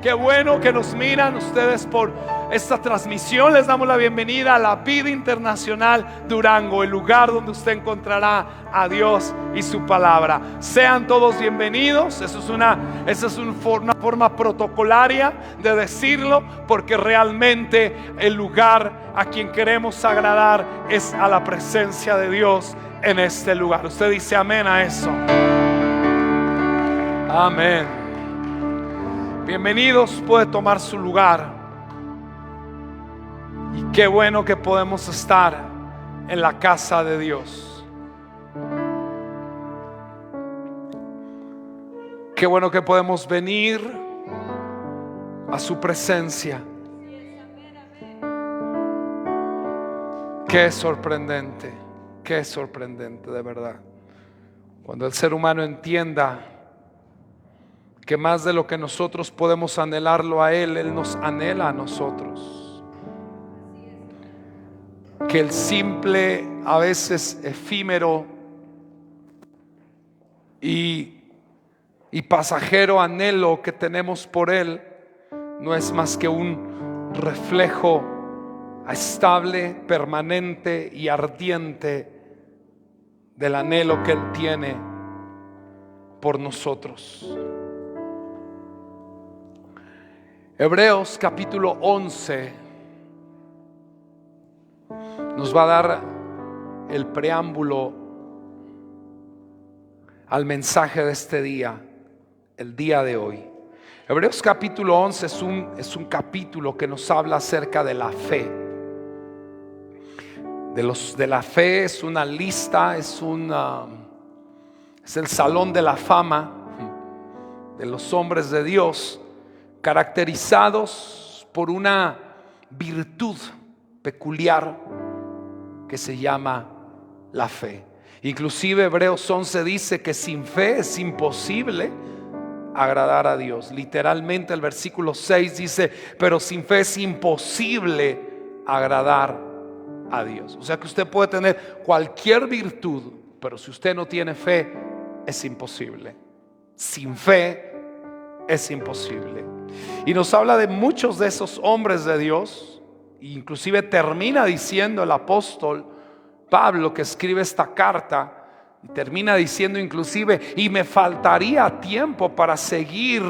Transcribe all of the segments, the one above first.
Qué bueno que nos miran ustedes por esta transmisión. Les damos la bienvenida a la Vida Internacional Durango, el lugar donde usted encontrará a Dios y su palabra. Sean todos bienvenidos. Esa es una forma protocolaria de decirlo, porque realmente el lugar a quien queremos agradar es a la presencia de Dios en este lugar. Usted dice amén a eso. Amén. Bienvenidos, puede tomar su lugar. Y qué bueno que podemos estar en la casa de Dios. Qué bueno que podemos venir a su presencia. Qué sorprendente de verdad. Cuando el ser humano entienda que más de lo que nosotros podemos anhelarlo a Él, Él nos anhela a nosotros. Que el simple, a veces efímero y pasajero anhelo que tenemos por Él no es más que un reflejo estable, permanente y ardiente del anhelo que Él tiene por nosotros. Hebreos capítulo 11 nos va a dar el preámbulo al mensaje de este día, el día de hoy. Hebreos capítulo 11 es un capítulo que nos habla acerca de la fe. De la fe, es una lista, es el salón de la fama de los hombres de Dios, caracterizados por una virtud peculiar que se llama la fe. Inclusive Hebreos 11 dice que sin fe es imposible agradar a Dios. Literalmente el versículo 6 dice: pero sin fe es imposible agradar a Dios. O sea que usted puede tener cualquier virtud, pero si usted no tiene fe, es imposible. Sin fe es imposible. Y nos habla de muchos de esos hombres de Dios. Inclusive termina diciendo el apóstol Pablo, que escribe esta carta, y termina diciendo inclusive: y me faltaría tiempo para seguir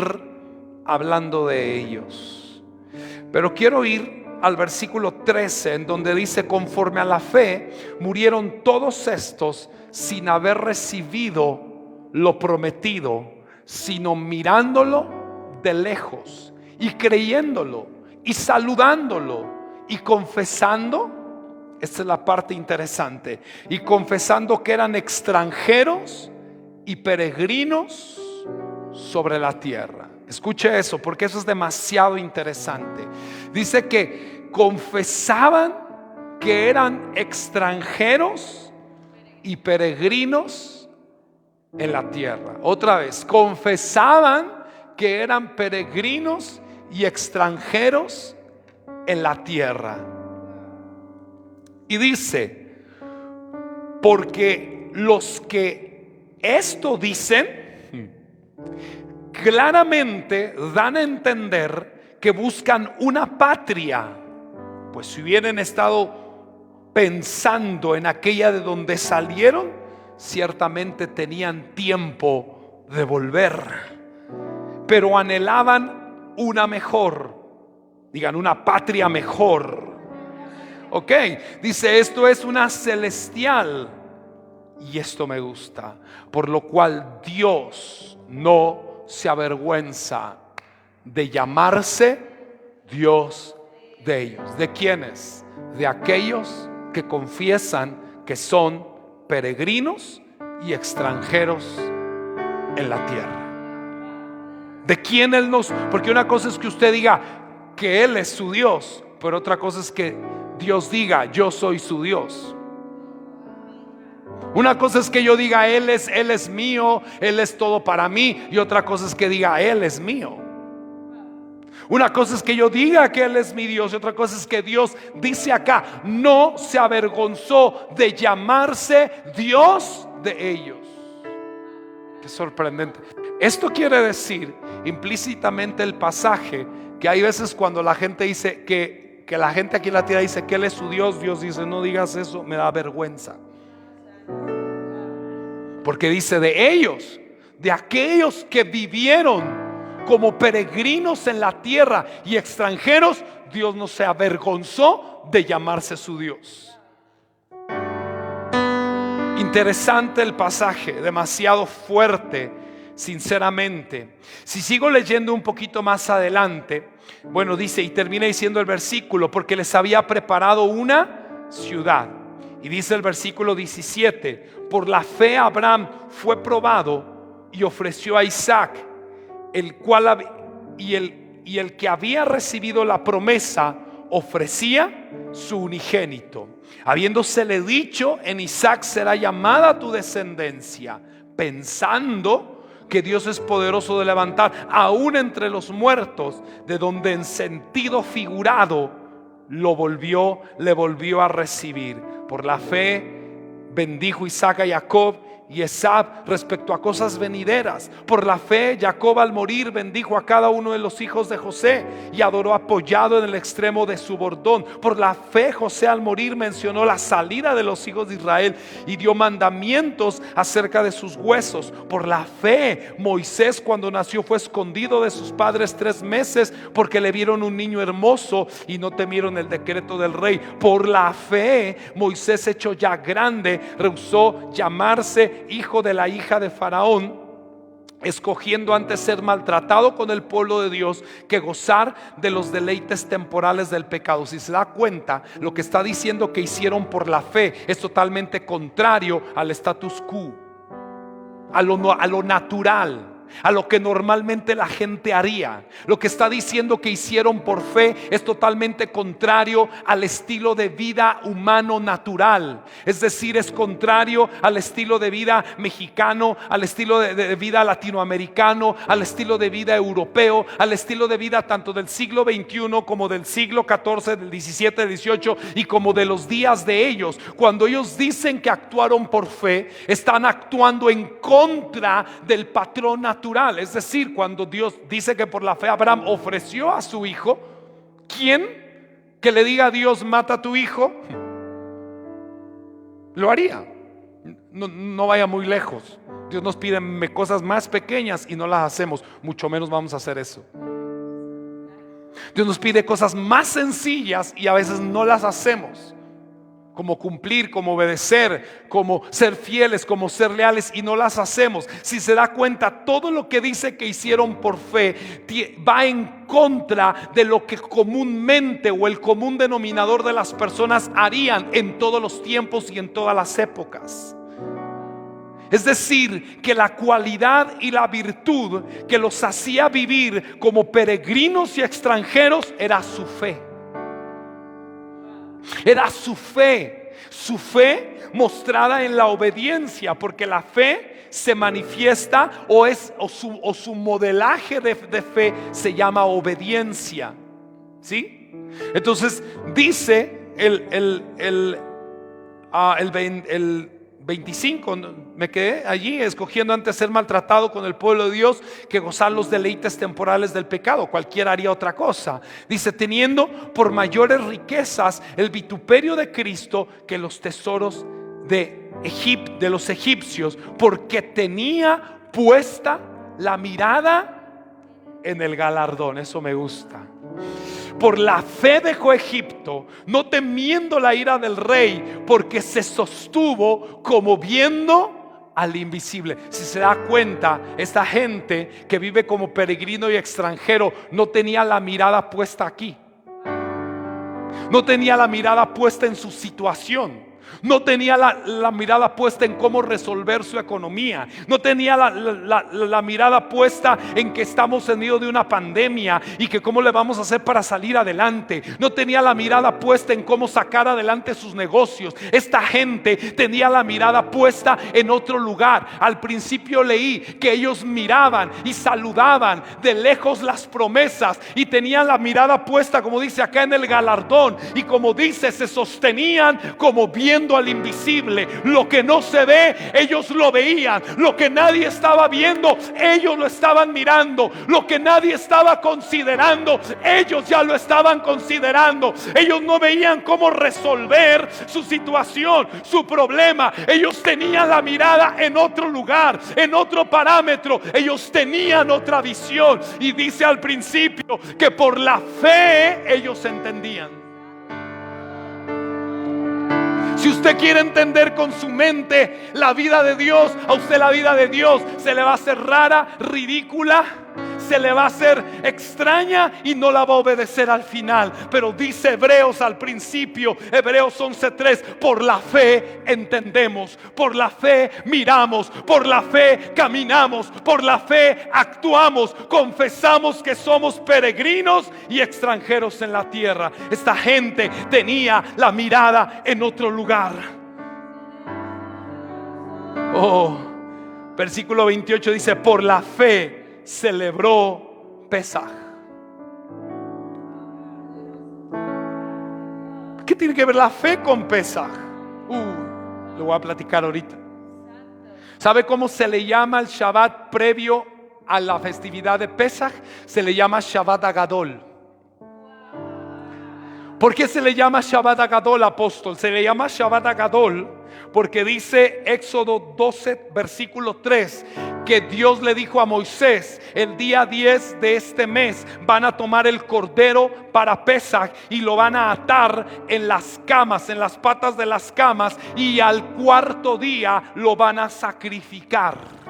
hablando de ellos. Pero quiero ir al versículo 13, en donde dice: conforme a la fe murieron todos estos sin haber recibido lo prometido, sino mirándolo de lejos y creyéndolo y saludándolo y confesando. Esta es la parte interesante. Y confesando que eran extranjeros y peregrinos sobre la tierra. Escuche eso, porque eso es demasiado interesante. Dice que confesaban que eran extranjeros y peregrinos en la tierra. Otra vez, confesaban que eran peregrinos y extranjeros en la tierra. Y dice: porque los que esto dicen claramente dan a entender que buscan una patria, pues si hubieran estado pensando en aquella de donde salieron, ciertamente tenían tiempo de volver. Pero anhelaban una mejor, digan, una patria mejor. Ok, dice: esto es una celestial, y esto me gusta, por lo cual Dios no se avergüenza de llamarse Dios de ellos. ¿De quiénes? De aquellos que confiesan que son peregrinos y extranjeros en la tierra. ¿De quién Él nos? Porque una cosa es que usted diga que Él es su Dios, pero otra cosa es que Dios diga: yo soy su Dios. Una cosa es que yo diga Él es mío, Él es todo para mí, y otra cosa es que diga Él es mío. Una cosa es que yo diga que Él es mi Dios, y otra cosa es que Dios dice acá: no se avergonzó de llamarse Dios de ellos. Qué sorprendente. Esto quiere decir implícitamente el pasaje que hay veces cuando la gente dice que la gente aquí en la tierra dice que Él es su Dios, Dios dice no digas eso, me da vergüenza. Porque dice de ellos, de aquellos que vivieron como peregrinos en la tierra y extranjeros, Dios no se avergonzó de llamarse su Dios. Interesante el pasaje, demasiado fuerte, sinceramente. Si sigo leyendo un poquito más adelante, bueno, dice y termina diciendo el versículo, porque les había preparado una ciudad. Y dice el versículo 17, por la fe Abraham fue probado y ofreció a Isaac, el que había recibido la promesa ofrecía su unigénito, habiéndosele dicho en Isaac será llamada tu descendencia, pensando que Dios es poderoso de levantar aún entre los muertos, de donde en sentido figurado le volvió a recibir. Por la fe bendijo Isaac a Jacob y Esab respecto a cosas venideras. Por la fe Jacob al morir bendijo a cada uno de los hijos de José y adoró apoyado en el extremo de su bordón. Por la fe José al morir mencionó la salida de los hijos de Israel y dio mandamientos acerca de sus huesos. Por la fe Moisés cuando nació fue escondido de sus padres 3 meses porque le vieron un niño hermoso y no temieron el decreto del rey. Por la fe Moisés, hecho ya grande, rehusó llamarse hijo de la hija de Faraón, escogiendo antes ser maltratado con el pueblo de Dios que gozar de los deleites temporales del pecado. Si se da cuenta, lo que está diciendo que hicieron por la fe es totalmente contrario al status quo, a lo natural, a lo que normalmente la gente haría. Lo que está diciendo que hicieron por fe es totalmente contrario al estilo de vida humano natural. Es decir, es contrario al estilo de vida mexicano, al estilo de vida latinoamericano, al estilo de vida europeo, al estilo de vida tanto del siglo XXI como del siglo XIV, del XVII, del XVIII y como de los días de ellos. Cuando ellos dicen que actuaron por fe, están actuando en contra del patrón natural. Es decir, cuando Dios dice que por la fe Abraham ofreció a su hijo, ¿quién que le diga a Dios mata a tu hijo? Lo haría. No vaya muy lejos. Dios nos pide cosas más pequeñas y no las hacemos, mucho menos vamos a hacer eso. Dios nos pide cosas más sencillas y a veces no las hacemos, como cumplir, como obedecer, como ser fieles, como ser leales, y no las hacemos. Si se da cuenta, todo lo que dice que hicieron por fe va en contra de lo que comúnmente o el común denominador de las personas harían en todos los tiempos y en todas las épocas. Es decir, que la cualidad y la virtud que los hacía vivir como peregrinos y extranjeros era su fe. Era su fe mostrada en la obediencia, porque la fe se manifiesta o su modelaje de fe se llama obediencia. ¿Sí? Entonces dice el 25, me quedé allí escogiendo antes ser maltratado con el pueblo de Dios que gozar los deleites temporales del pecado. Cualquiera haría otra cosa. Dice, teniendo por mayores riquezas el vituperio de Cristo que los tesoros de los egipcios, porque tenía puesta la mirada en el galardón. Eso me gusta. Por la fe dejó Egipto, no temiendo la ira del rey, porque se sostuvo como viendo al invisible. Si se da cuenta, esta gente que vive como peregrino y extranjero no tenía la mirada puesta aquí, no tenía la mirada puesta en su situación, no tenía la mirada puesta en cómo resolver su economía, no tenía la mirada puesta en que estamos en medio de una pandemia y que cómo le vamos a hacer para salir adelante, no tenía la mirada puesta en cómo sacar adelante sus negocios. Esta gente tenía la mirada puesta en otro lugar. Al principio leí que ellos miraban y saludaban de lejos las promesas y tenían la mirada puesta, como dice acá, en el galardón, y como dice, se sostenían como viendo viendo al invisible. Lo que no se ve, ellos lo veían. Lo que nadie estaba viendo, ellos lo estaban mirando. Lo que nadie estaba considerando, ellos ya lo estaban considerando. Ellos no veían cómo resolver su situación, su problema. Ellos tenían la mirada en otro lugar, en otro parámetro. Ellos tenían otra visión. Y dice al principio que por la fe ellos entendían. Si usted quiere entender con su mente la vida de Dios, a usted la vida de Dios se le va a hacer rara, ridícula, se le va a hacer extraña y no la va a obedecer al final. Pero dice Hebreos al principio, Hebreos 11:3, por la fe entendemos, por la fe miramos, por la fe caminamos, por la fe actuamos, confesamos que somos peregrinos y extranjeros en la tierra. Esta gente tenía la mirada en otro lugar. Versículo 28 dice, por la fe celebró Pesaj. ¿Qué tiene que ver la fe con Pesaj? Lo voy a platicar ahorita. ¿Sabe cómo se le llama el Shabbat previo a la festividad de Pesaj? Se le llama Shabbat Agadol. ¿Por qué se le llama Shabbat Agadol, apóstol? Se le llama Shabbat Agadol porque dice Éxodo 12, versículo 3, que Dios le dijo a Moisés: el día 10 de este mes van a tomar el cordero para Pesaj y lo van a atar en las camas, en las patas de las camas, y al cuarto día lo van a sacrificar.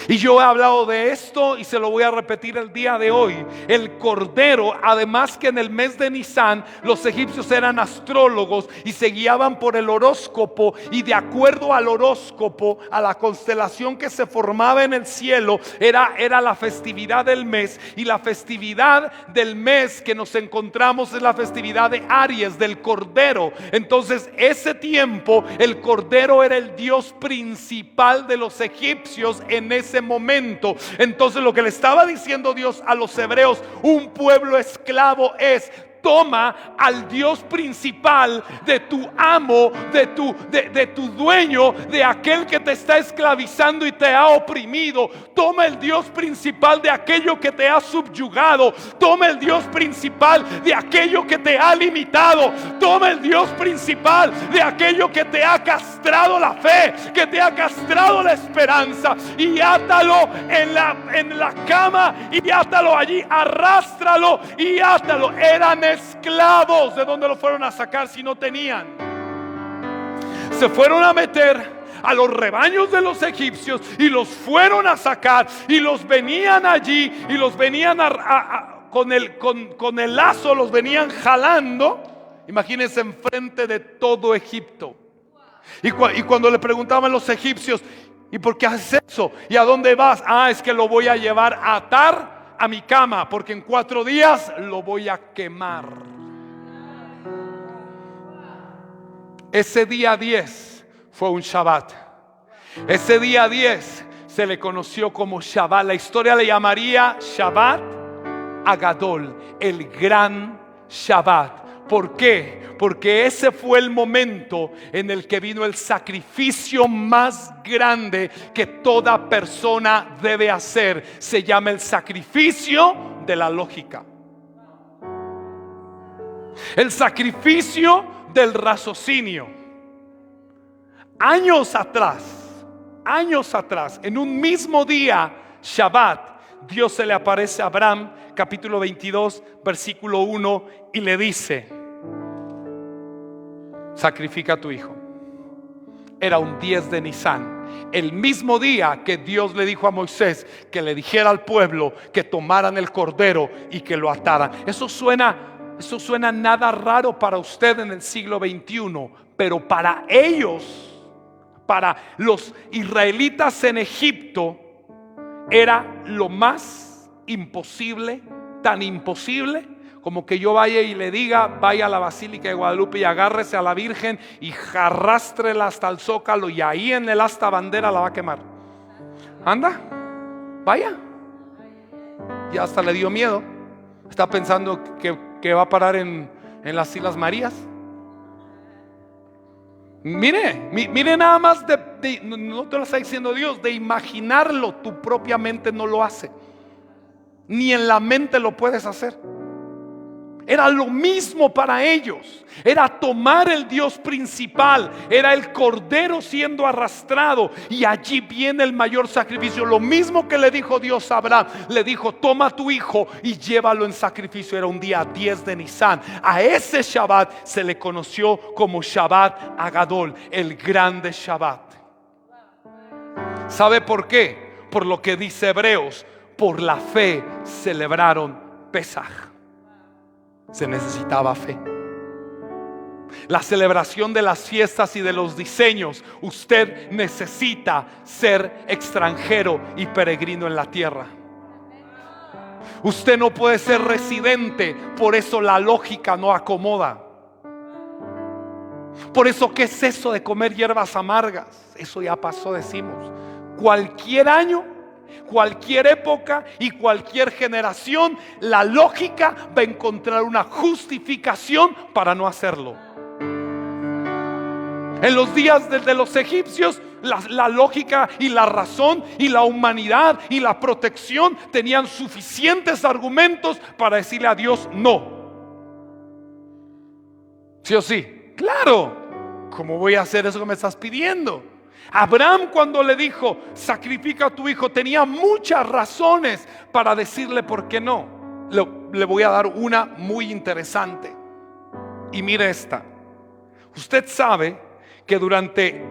Y yo he hablado de esto y se lo voy a repetir el día de hoy. El cordero, además que en el mes de Nisan los egipcios eran astrólogos y se guiaban por el horóscopo, y de acuerdo al horóscopo, a la constelación que se formaba en el cielo, era la festividad del mes. Y la festividad del mes que nos encontramos es la festividad de Aries, del cordero. Entonces ese tiempo el cordero era el dios principal de los egipcios en ese momento. Entonces lo que le estaba diciendo Dios a los hebreos, un pueblo esclavo, es: toma al Dios principal de tu amo, de tu dueño, de aquel que te está esclavizando y te ha oprimido. Toma el Dios principal de aquello que te ha subyugado. Toma el Dios principal de aquello que te ha limitado. Toma el Dios principal de aquello que te ha castrado la fe, que te ha castrado la esperanza, y átalo en la cama, y átalo allí, arrástralo y átalo. Eran esclavos. ¿De dónde lo fueron a sacar si no tenían? Se fueron a meter a los rebaños de los egipcios y los fueron a sacar, y los venían allí y los venían con el lazo, los venían jalando. Imagínense, enfrente de todo Egipto. Y cuando le preguntaban los egipcios: ¿y por qué haces eso? ¿Y a dónde vas? Es que lo voy a llevar a atar a mi cama, porque en 4 días lo voy a quemar. Ese día 10 fue un Shabbat. Ese día 10 se le conoció como Shabbat. La historia le llamaría Shabbat Agadol, el gran Shabbat. ¿Por qué? Porque ese fue el momento en el que vino el sacrificio más grande que toda persona debe hacer. Se llama el sacrificio de la lógica, el sacrificio del raciocinio. Años atrás, en un mismo día, Shabbat, Dios se le aparece a Abraham, capítulo 22, versículo 1, y le dice: sacrifica a tu hijo. Era un 10 de Nisan, el mismo día que Dios le dijo a Moisés que le dijera al pueblo que tomaran el cordero y que lo ataran. Eso suena nada raro para usted en el siglo XXI, pero para ellos, para los israelitas en Egipto, era lo más imposible, tan imposible como que yo vaya y le diga: vaya a la Basílica de Guadalupe y agárrese a la Virgen y arrástrela hasta el Zócalo, y ahí en el asta bandera la va a quemar. Anda, vaya. Y hasta le dio miedo. Está pensando que va a parar en las Islas Marías. Mire nada más no te lo está diciendo Dios, de imaginarlo, tu propia mente no lo hace, ni en la mente lo puedes hacer. Era lo mismo para ellos. Era tomar el Dios principal, era el cordero siendo arrastrado, y allí viene el mayor sacrificio. Lo mismo que le dijo Dios a Abraham, le dijo: toma a tu hijo y llévalo en sacrificio. Era un día 10 de Nisan. A ese Shabbat se le conoció como Shabbat Agadol, el grande Shabbat. ¿Sabe por qué? Por lo que dice Hebreos: por la fe celebraron Pesaj. Se necesitaba fe. La celebración de las fiestas y de los diseños, usted necesita ser extranjero y peregrino en la tierra. Usted no puede ser residente, por eso la lógica no acomoda. Por eso, ¿qué es eso de comer hierbas amargas? Eso ya pasó, decimos. Cualquier año, cualquier época y cualquier generación, la lógica va a encontrar una justificación para no hacerlo. En los días de los egipcios, la lógica y la razón y la humanidad y la protección tenían suficientes argumentos para decirle a Dios no. ¿Sí o sí? Claro. ¿Cómo voy a hacer eso que me estás pidiendo? Abraham, cuando le dijo: sacrifica a tu hijo, tenía muchas razones para decirle por qué no. Le voy a dar una muy interesante. Y mire esta. Usted sabe que durante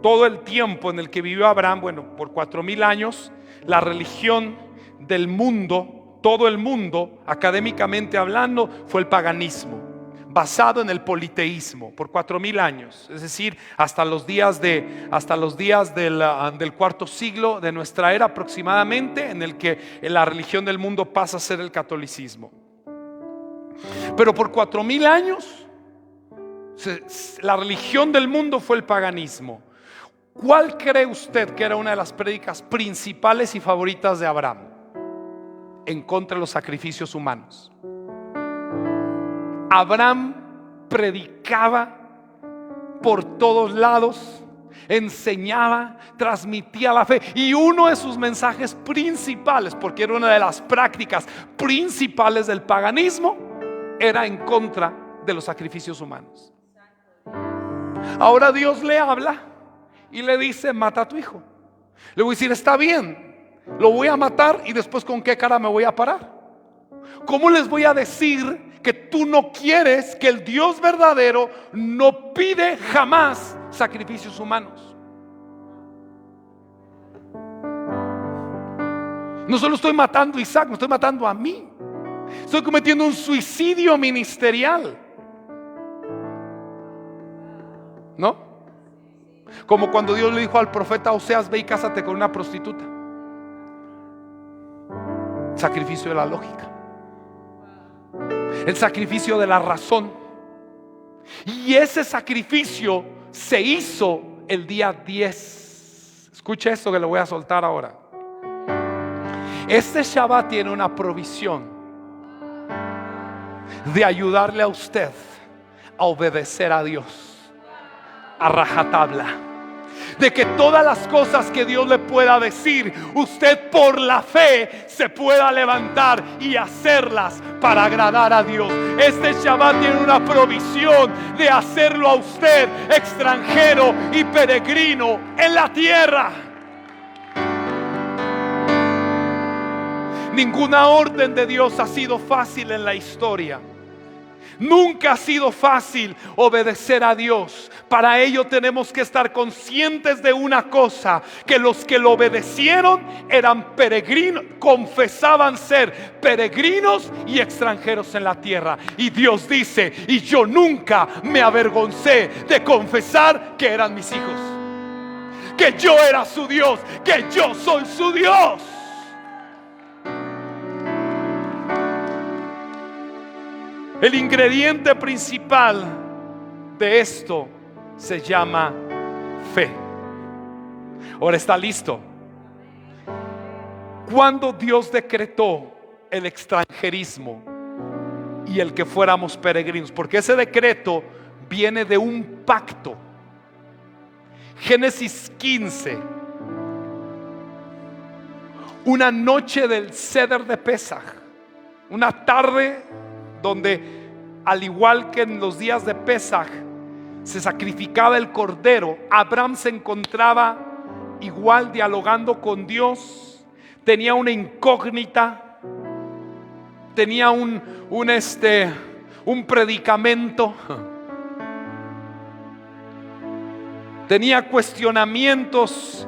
todo el tiempo en el que vivió Abraham, bueno, por 4000 años, la religión del mundo, todo el mundo, académicamente hablando, fue el paganismo, basado en el politeísmo, por 4000 años. Es decir, hasta los días del cuarto siglo de nuestra era aproximadamente, en el que la religión del mundo pasa a ser el catolicismo. Pero por 4000 años la religión del mundo fue el paganismo. ¿Cuál cree usted que era una de las prédicas principales y favoritas de Abraham? En contra de los sacrificios humanos. Abraham predicaba por todos lados, enseñaba, transmitía la fe, y uno de sus mensajes principales, porque era una de las prácticas principales del paganismo, era en contra de los sacrificios humanos. Ahora Dios le habla y le dice: mata a tu hijo. Le voy a decir: está bien, lo voy a matar, y después ¿con qué cara me voy a parar? ¿Cómo les voy a decir que tú no quieres, que el Dios verdadero no pide jamás sacrificios humanos? No solo estoy matando a Isaac, me estoy matando a mí. Estoy cometiendo un suicidio ministerial, ¿no? Como cuando Dios le dijo al profeta Oseas: ve y cásate con una prostituta. Sacrificio de la lógica, el sacrificio de la razón. Y ese sacrificio se hizo el día 10. Escuche esto que le voy a soltar ahora. Este Shabbat tiene una provisión de ayudarle a usted a obedecer a Dios a rajatabla, de que todas las cosas que Dios le pueda decir, usted por la fe se pueda levantar y hacerlas para agradar a Dios. Este Shabbat tiene una provisión de hacerlo a usted extranjero y peregrino en la tierra. Ninguna orden de Dios ha sido fácil en la historia. Nunca ha sido fácil obedecer a Dios. Para ello tenemos que estar conscientes de una cosa: que los que lo obedecieron eran peregrinos, confesaban ser peregrinos y extranjeros en la tierra. Y Dios dice: y yo nunca me avergoncé de confesar que eran mis hijos, que yo era su Dios, que yo soy su Dios. El ingrediente principal de esto se llama fe. Ahora, ¿está listo? Cuando Dios decretó el extranjerismo y el que fuéramos peregrinos, porque ese decreto viene de un pacto Génesis 15. Una noche del Seder de Pesaj, una tarde donde, al igual que en los días de Pesaj, se sacrificaba el cordero. Abraham se encontraba igual dialogando con Dios. Tenía una incógnita, tenía un predicamento, tenía cuestionamientos.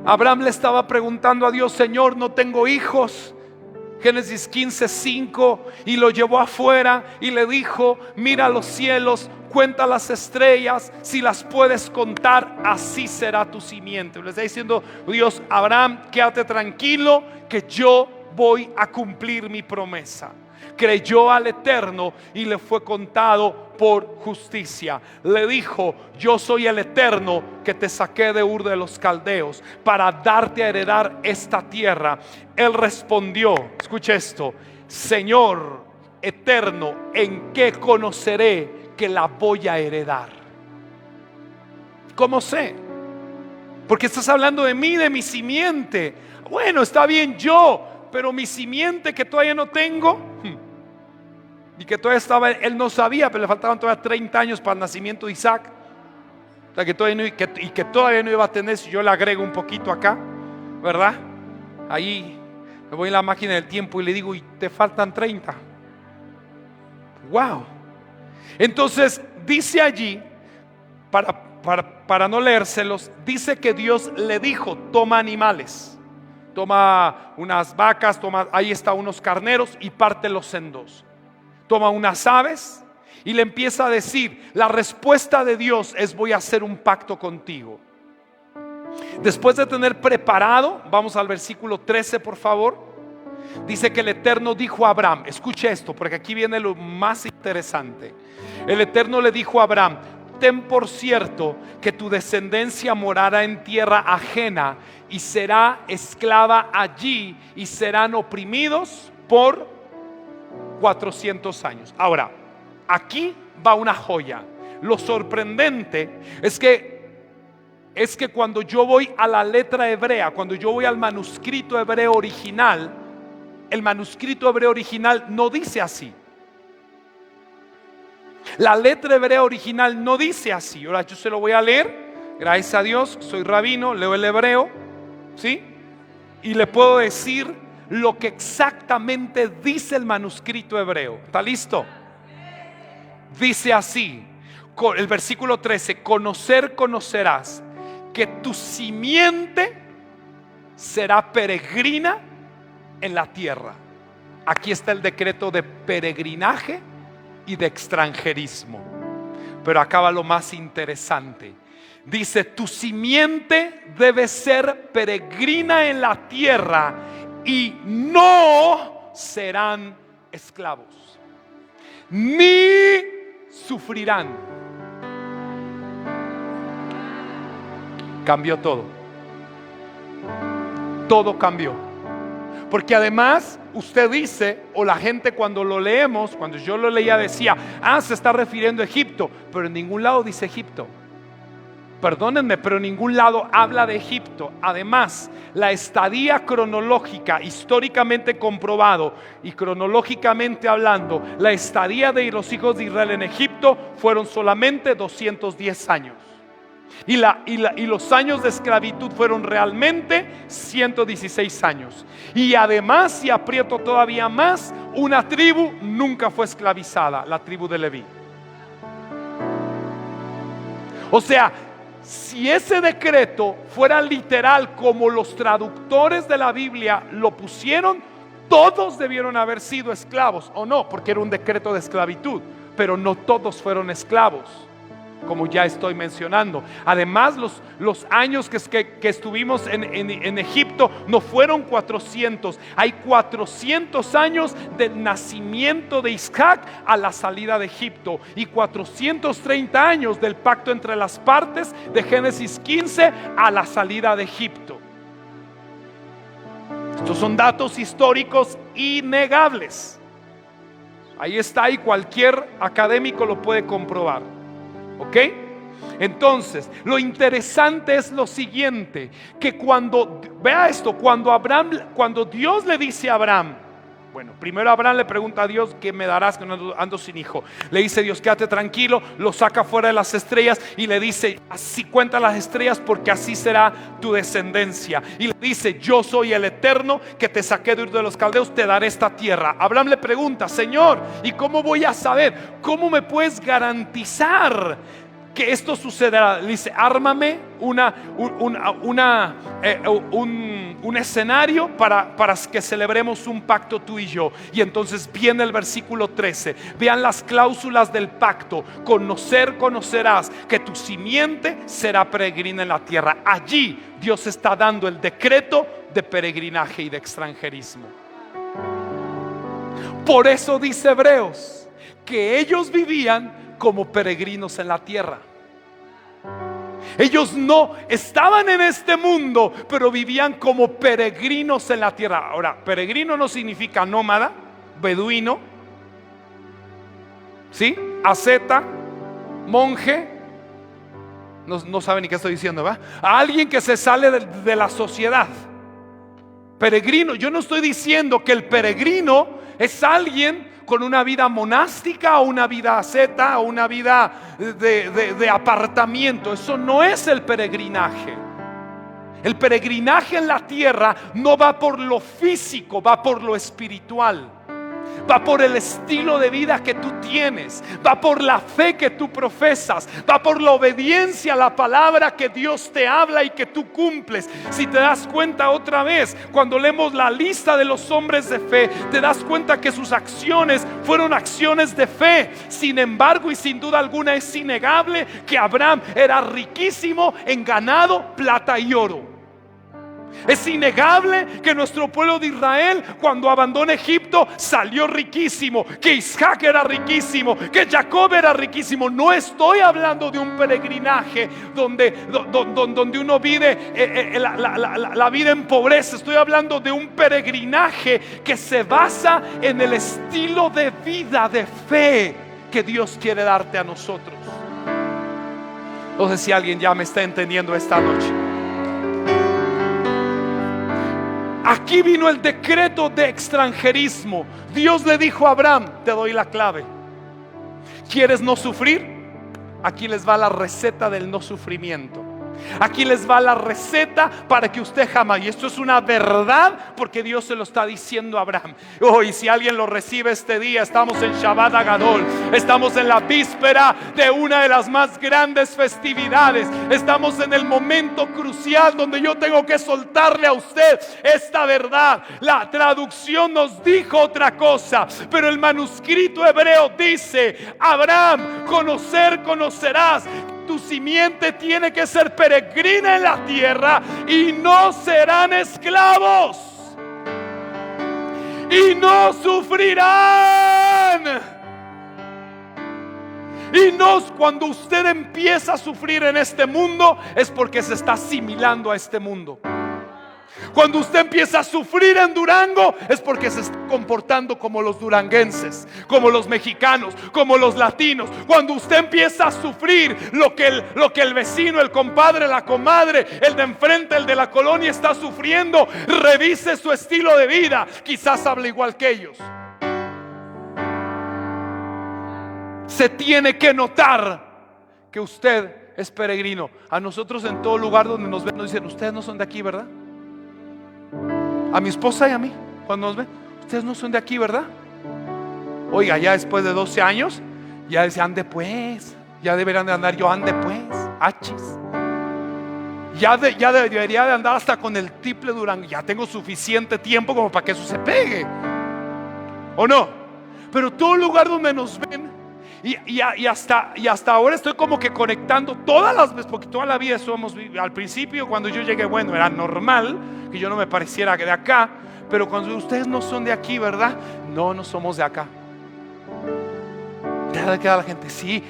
Abraham le estaba preguntando a Dios: Señor, no tengo hijos. Génesis 15:5, y lo llevó afuera y le dijo: mira los cielos, cuenta las estrellas, si las puedes contar, así será tu simiente. Le está diciendo Dios: Abraham, quédate tranquilo, que yo voy a cumplir mi promesa. Creyó al Eterno y le fue contado por justicia. Le dijo: yo soy el Eterno que te saqué de Ur de los Caldeos para darte a heredar esta tierra. Él respondió, escuche esto: Señor Eterno, ¿en qué conoceré que la voy a heredar? ¿Cómo sé? Porque estás hablando de mí, de mi simiente. Bueno, está bien yo, pero mi simiente que todavía no tengo, y que todavía estaba, él no sabía, pero le faltaban todavía 30 años para el nacimiento de Isaac. O sea, que todavía no iba a tener, si yo le agrego un poquito acá, ¿verdad? Ahí me voy en la máquina del tiempo y le digo: y te faltan 30. Wow. Entonces dice allí, para no leérselos, dice que Dios le dijo: toma animales, toma unas vacas, ahí está unos carneros y pártelos en dos. Toma unas aves y le empieza a decir: la respuesta de Dios es: voy a hacer un pacto contigo. Después de tener preparado, vamos al versículo 13 por favor. Dice que el Eterno dijo a Abraham, escuche esto porque aquí viene lo más interesante. El Eterno le dijo a Abraham: ten por cierto que tu descendencia morará en tierra ajena y será esclava allí, y serán oprimidos por 400 años. Ahora, aquí va una joya. Lo sorprendente es que cuando yo voy a la letra hebrea, cuando yo voy al manuscrito hebreo original, el manuscrito hebreo original no dice así. La letra hebrea original no dice así. Ahora yo se lo voy a leer. Gracias a Dios, soy rabino, leo el hebreo, ¿sí? Y le puedo decir lo que exactamente dice el manuscrito hebreo. ¿Está listo? Dice así, el versículo 13: conocerás que tu simiente será peregrina en la tierra. Aquí está el decreto de peregrinaje y de extranjerismo. Pero acaba lo más interesante. Dice: tu simiente debe ser peregrina en la tierra y no serán esclavos, ni sufrirán. Cambió todo. Todo cambió. Porque además usted dice, o la gente cuando lo leemos, cuando yo lo leía decía: se está refiriendo a Egipto. Pero en ningún lado dice Egipto. Perdónenme, pero en ningún lado habla de Egipto. Además, la estadía cronológica, históricamente comprobado y cronológicamente hablando, la estadía de los hijos de Israel en Egipto fueron solamente 210 años. Y los años de esclavitud fueron realmente 116 años. Y además, si aprieto todavía más, una tribu nunca fue esclavizada, la tribu de Leví. O sea, si ese decreto fuera literal como los traductores de la Biblia lo pusieron, todos debieron haber sido esclavos, ¿o no? Porque era un decreto de esclavitud. Pero no todos fueron esclavos, como ya estoy mencionando. Además, los años que estuvimos en Egipto no fueron 400. Hay 400 años del nacimiento de Isaac a la salida de Egipto, y 430 años del pacto entre las partes de Génesis 15 a la salida de Egipto. Estos son datos históricos innegables. Ahí está, y cualquier académico lo puede comprobar. ¿Ok? Entonces, lo interesante es lo siguiente, que vea esto, cuando Dios le dice a Abraham, bueno, primero Abraham le pregunta a Dios: ¿qué me darás que no ando sin hijo? Le dice Dios: quédate tranquilo. Lo saca fuera de las estrellas y le dice: así cuenta las estrellas, porque así será tu descendencia. Y le dice: yo soy el Eterno que te saqué de Ur de los Caldeos, te daré esta tierra. Abraham le pregunta: Señor, ¿y cómo voy a saber? ¿Cómo me puedes garantizar que esto sucederá? Le dice: ármame un escenario para que celebremos un pacto tú y yo. Y entonces viene el versículo 13. Vean las cláusulas del pacto: conocerás que tu simiente será peregrina en la tierra. Allí Dios está dando el decreto de peregrinaje y de extranjerismo. Por eso dice Hebreos que ellos vivían como peregrinos en la tierra. Ellos no estaban en este mundo, pero vivían como peregrinos en la tierra. Ahora, peregrino no significa nómada, beduino, ¿sí? Asceta, monje. No saben ni qué estoy diciendo, ¿va? A alguien que se sale de la sociedad. Peregrino, yo no estoy diciendo que el peregrino es alguien con una vida monástica o una vida asceta o una vida de apartamiento. Eso no es el peregrinaje. El peregrinaje en la tierra no va por lo físico, va por lo espiritual. Va por el estilo de vida que tú tienes, va por la fe que tú profesas, va por la obediencia a la palabra que Dios te habla y que tú cumples. Si te das cuenta otra vez, cuando leemos la lista de los hombres de fe, te das cuenta que sus acciones fueron acciones de fe. Sin embargo, y sin duda alguna, es innegable que Abraham era riquísimo en ganado, plata y oro. Es innegable que nuestro pueblo de Israel, cuando abandonó Egipto, salió riquísimo, que Isaac era riquísimo, que Jacob era riquísimo. No estoy hablando de un peregrinaje donde uno vive la vida en pobreza. Estoy hablando de un peregrinaje que se basa en el estilo de vida de fe que Dios quiere darte a nosotros. No sé si alguien ya me está entendiendo esta noche. Aquí vino el decreto de extranjerismo. Dios le dijo a Abraham: te doy la clave. ¿Quieres no sufrir? Aquí les va la receta del no sufrimiento. Aquí les va la receta para que usted jamás, y esto es una verdad porque Dios se lo está diciendo a Abraham. Y si alguien lo recibe este día, estamos en Shabbat Agadol, estamos en la víspera de una de las más grandes festividades, estamos en el momento crucial donde yo tengo que soltarle a usted esta verdad. La traducción nos dijo otra cosa, pero el manuscrito hebreo dice: Abraham, conocerás. Tu simiente tiene que ser peregrina en la tierra y no serán esclavos y no sufrirán. Y no, cuando usted empieza a sufrir en este mundo, es porque se está asimilando a este mundo. Cuando usted empieza a sufrir en Durango, es porque se está comportando como los duranguenses, como los mexicanos, como los latinos. Cuando usted empieza a sufrir lo que el vecino, el compadre, la comadre, el de enfrente, el de la colonia está sufriendo, revise su estilo de vida. Quizás habla igual que ellos. Se tiene que notar que usted es peregrino. A nosotros, en todo lugar donde nos ven, nos dicen: ustedes no son de aquí, ¿verdad? A mi esposa y a mí, cuando nos ven: ustedes no son de aquí, ¿verdad? Oiga, ya después de 12 años, ya dice: ande pues, ya deberían de andar yo, ande pues, achis. Ya debería de andar hasta con el triple Durango. Ya tengo suficiente tiempo como para que eso se pegue, ¿o no? Pero todo lugar donde nos ven, y hasta ahora estoy como que conectando todas las veces, porque toda la vida somos, al principio cuando yo llegué, bueno, era normal que yo no me pareciera de acá, pero cuando ustedes no son de aquí, ¿verdad? No somos de acá. Deja de quedar la gente: sí,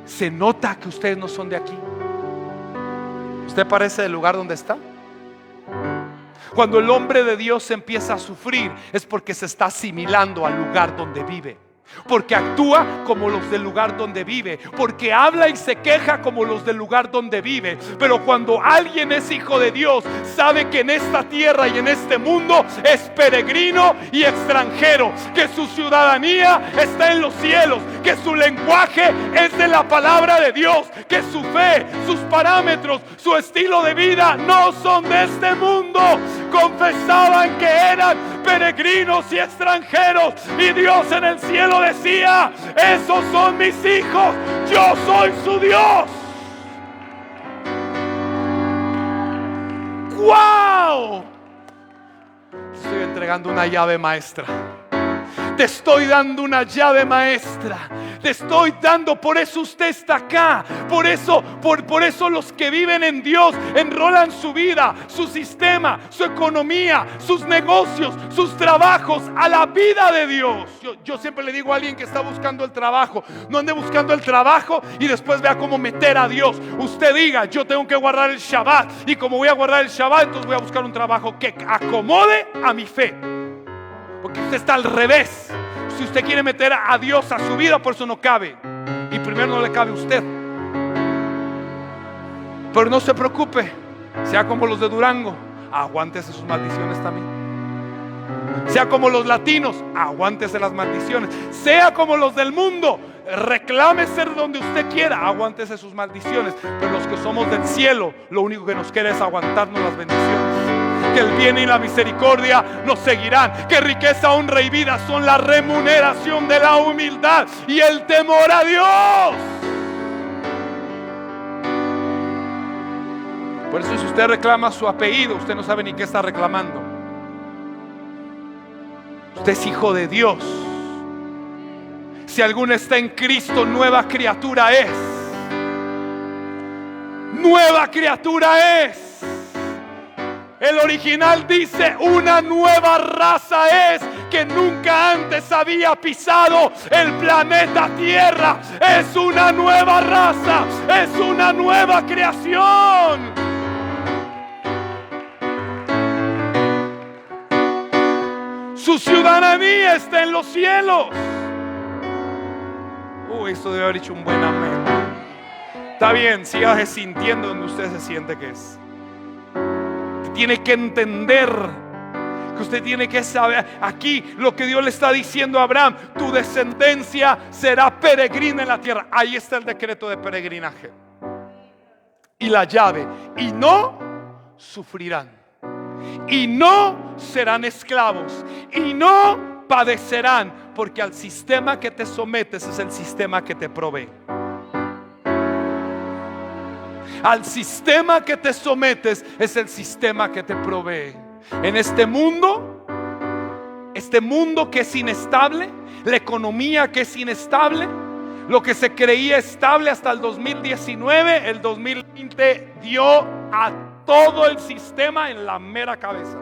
se nota que ustedes no son de aquí. ¿Usted parece del lugar donde está? Cuando el hombre de Dios empieza a sufrir, es porque se está asimilando al lugar donde vive. porque actúa como los del lugar donde vive, porque habla y se queja como los del lugar donde vive. Pero cuando alguien es hijo de Dios, sabe que en esta tierra y en este mundo es peregrino y extranjero, que su ciudadanía está en los cielos, que su lenguaje es de la palabra de Dios, que su fe, sus parámetros, su estilo de vida no son de este mundo. Confesaban que eran peregrinos y extranjeros, y Dios en el cielo decía: esos son mis hijos, yo soy su Dios. ¡Wow! Estoy entregando una llave maestra. Te estoy dando una llave maestra. Te estoy dando, por eso usted está acá. Por eso los que viven en Dios enrolan su vida, su sistema, su economía, sus negocios, sus trabajos a la vida de Dios. Yo siempre le digo a alguien que está buscando el trabajo: no ande buscando el trabajo y después vea cómo meter a Dios. Usted diga: yo tengo que guardar el Shabbat, y como voy a guardar el Shabbat, entonces voy a buscar un trabajo que acomode a mi fe. Porque usted está al revés. Si usted quiere meter a Dios a su vida, por eso no cabe. Y primero no le cabe a usted. Pero no se preocupe, sea como los de Durango, aguántese sus maldiciones también. Sea como los latinos, aguántese las maldiciones. Sea como los del mundo, reclame ser donde usted quiera, aguántese sus maldiciones. Pero los que somos del cielo, lo único que nos queda es aguantarnos las bendiciones. Que el bien y la misericordia nos seguirán, que riqueza, honra y vida son la remuneración de la humildad y el temor a Dios. Por eso, si usted reclama su apellido, usted no sabe ni qué está reclamando. Usted es hijo de Dios. Si alguno está en Cristo, nueva criatura es. Nueva criatura es. El original dice: una nueva raza es, que nunca antes había pisado el planeta Tierra. Es una nueva raza, es una nueva creación. Su ciudadanía está en los cielos. Esto debe haber hecho un buen amén. Está bien, sígase sintiendo donde usted se siente que es. Tiene que entender que usted tiene que saber aquí lo que Dios le está diciendo a Abraham: tu descendencia será peregrina en la tierra. Ahí está el decreto de peregrinaje y la llave: y no sufrirán, y no serán esclavos, y no padecerán, porque al sistema que te sometes es el sistema que te provee. Al sistema que te sometes es el sistema que te provee. En este mundo que es inestable, la economía que es inestable, lo que se creía estable hasta el 2019, el 2020 dio a todo el sistema en la mera cabeza.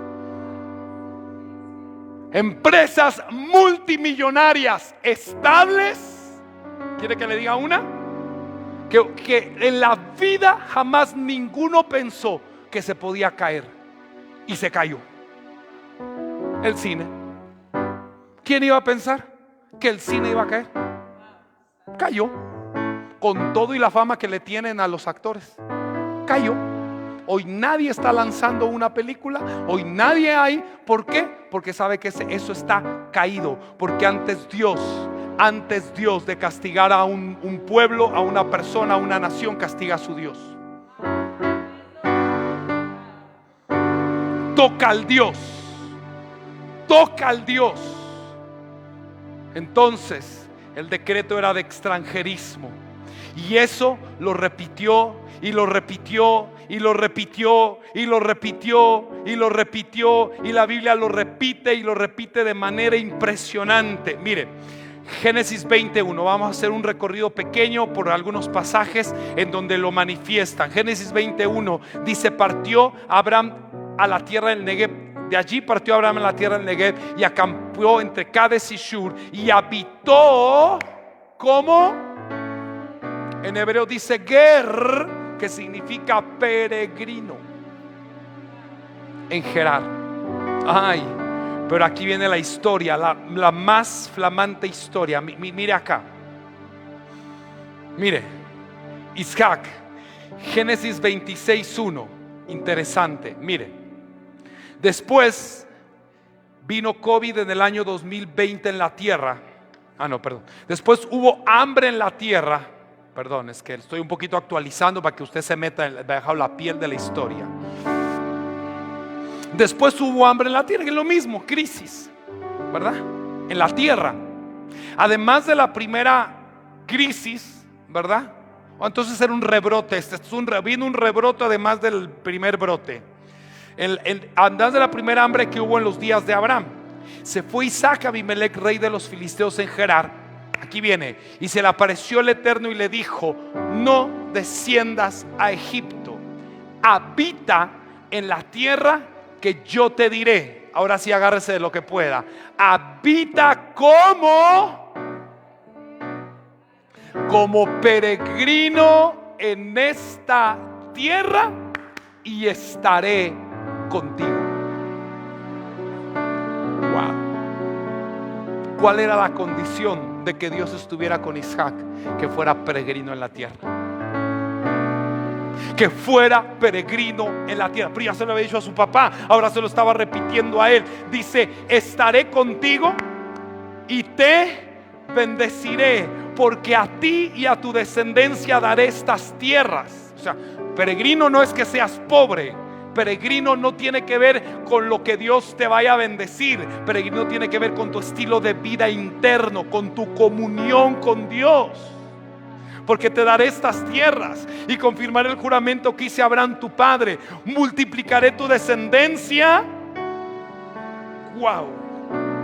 Empresas multimillonarias estables. ¿Quiere que le diga una? Que en la vida jamás ninguno pensó que se podía caer, y se cayó. El cine. ¿Quién iba a pensar que el cine iba a caer? Cayó. Con todo y la fama que le tienen a los actores, cayó. Hoy nadie está lanzando una película. Hoy nadie hay. ¿Por qué? Porque sabe que eso está caído. Porque antes Dios de castigar a un pueblo, a una persona, a una nación, castiga a su Dios. Toca al Dios. Toca al Dios. Entonces, el decreto era de extranjerismo. Y eso lo repitió y lo repitió y lo repitió y lo repitió y lo repitió. Y la Biblia lo repite y lo repite de manera impresionante. Mire, Génesis 21, vamos a hacer un recorrido pequeño por algunos pasajes en donde lo manifiestan. Génesis 21 dice: partió Abraham a la tierra del Negev. De allí partió Abraham a la tierra del Negev y acampó entre Cades y Shur, y habitó, ¿cómo? En hebreo dice ger, que significa peregrino, en Gerar. Ay, Pero aquí viene la historia, la más flamante historia. Mire acá. Mire, Isaac, Génesis 26:1. Interesante, mire. Después vino COVID en el año 2020 en la tierra. Después hubo hambre en la tierra. Perdón, es que estoy un poquito actualizando para que usted se meta bajo la piel de la historia. Después hubo hambre en la tierra, que es lo mismo, crisis, ¿verdad? En la tierra. Además de la primera crisis, ¿verdad? Entonces era un rebrote. Vino un rebrote además del primer brote. Además de la primera hambre que hubo en los días de Abraham, se fue Isaac a Abimelech, rey de los filisteos, en Gerar. Aquí viene. Y se le apareció el Eterno y le dijo: no desciendas a Egipto, habita en la tierra que yo te diré. Ahora sí, agárrese de lo que pueda. Habita como peregrino en esta tierra y estaré contigo. Wow. ¿Cuál era la condición de que Dios estuviera con Isaac? Que fuera peregrino en la tierra. Que fuera peregrino en la tierra. Pero ya se lo había dicho a su papá, ahora se lo estaba repitiendo a él. Dice: estaré contigo y te bendeciré, porque a ti y a tu descendencia daré estas tierras. O sea, peregrino no es que seas pobre. Peregrino no tiene que ver con lo que Dios te vaya a bendecir. Peregrino tiene que ver con tu estilo de vida interno, con tu comunión con Dios. Porque te daré estas tierras y confirmaré el juramento que hice a Abraham tu padre. Multiplicaré tu descendencia, wow,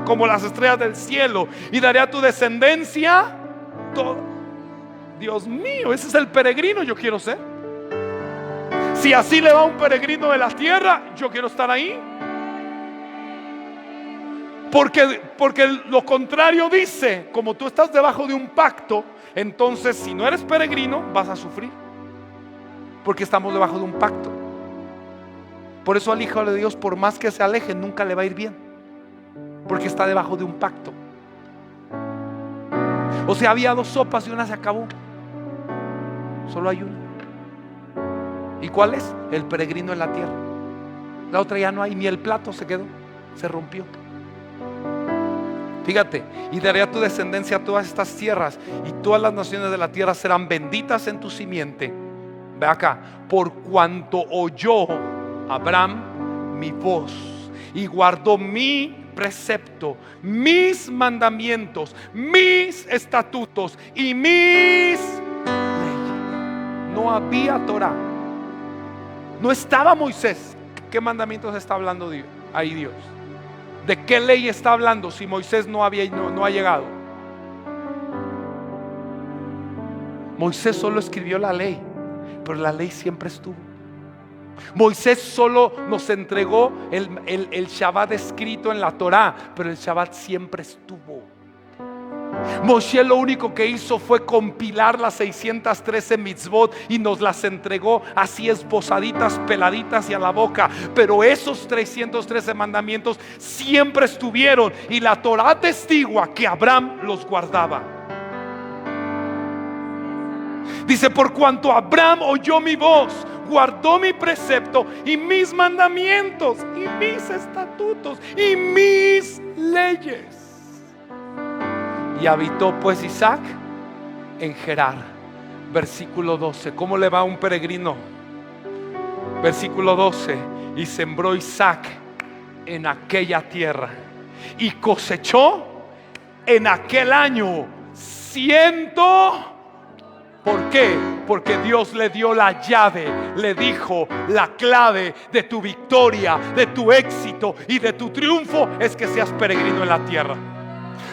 como las estrellas del cielo, y daré a tu descendencia todo. Dios mío, ese es el peregrino yo quiero ser. Si así le va a un peregrino de la tierra, yo quiero estar ahí. Porque lo contrario dice: como tú estás debajo de un pacto, entonces si no eres peregrino vas a sufrir. Porque estamos debajo de un pacto. Por eso al Hijo de Dios, por más que se aleje, nunca le va a ir bien, porque está debajo de un pacto. O sea, había dos sopas y una se acabó. Solo hay una. ¿Y cuál es? El peregrino en la tierra. La otra ya no hay, ni el plato se quedó, se rompió. Fíjate: y daré a tu descendencia todas estas tierras, y todas las naciones de la tierra serán benditas en tu simiente. Ve acá: por cuanto oyó Abraham mi voz y guardó mi precepto, mis mandamientos, mis estatutos y mis leyes. No había Torah. No estaba Moisés. ¿Qué mandamientos está hablando ahí Dios? ¿De qué ley está hablando si Moisés no ha llegado? Moisés solo escribió la ley, pero la ley siempre estuvo. Moisés solo nos entregó el Shabbat escrito en la Torah, pero el Shabbat siempre estuvo. Moshe lo único que hizo fue compilar las 613 mitzvot y nos las entregó así esbozaditas, peladitas y a la boca. Pero esos 313 mandamientos siempre estuvieron, y la Torah atestigua que Abraham los guardaba. Dice: por cuanto Abraham oyó mi voz, guardó mi precepto y mis mandamientos y mis estatutos y mis leyes. Y habitó pues Isaac en Gerar. Versículo 12. ¿Cómo le va a un peregrino? Versículo 12. Y sembró Isaac en aquella tierra y cosechó en aquel año 100. ¿Por qué? Porque Dios le dio la llave, le dijo: la clave de tu victoria, de tu éxito y de tu triunfo es que seas peregrino en la tierra.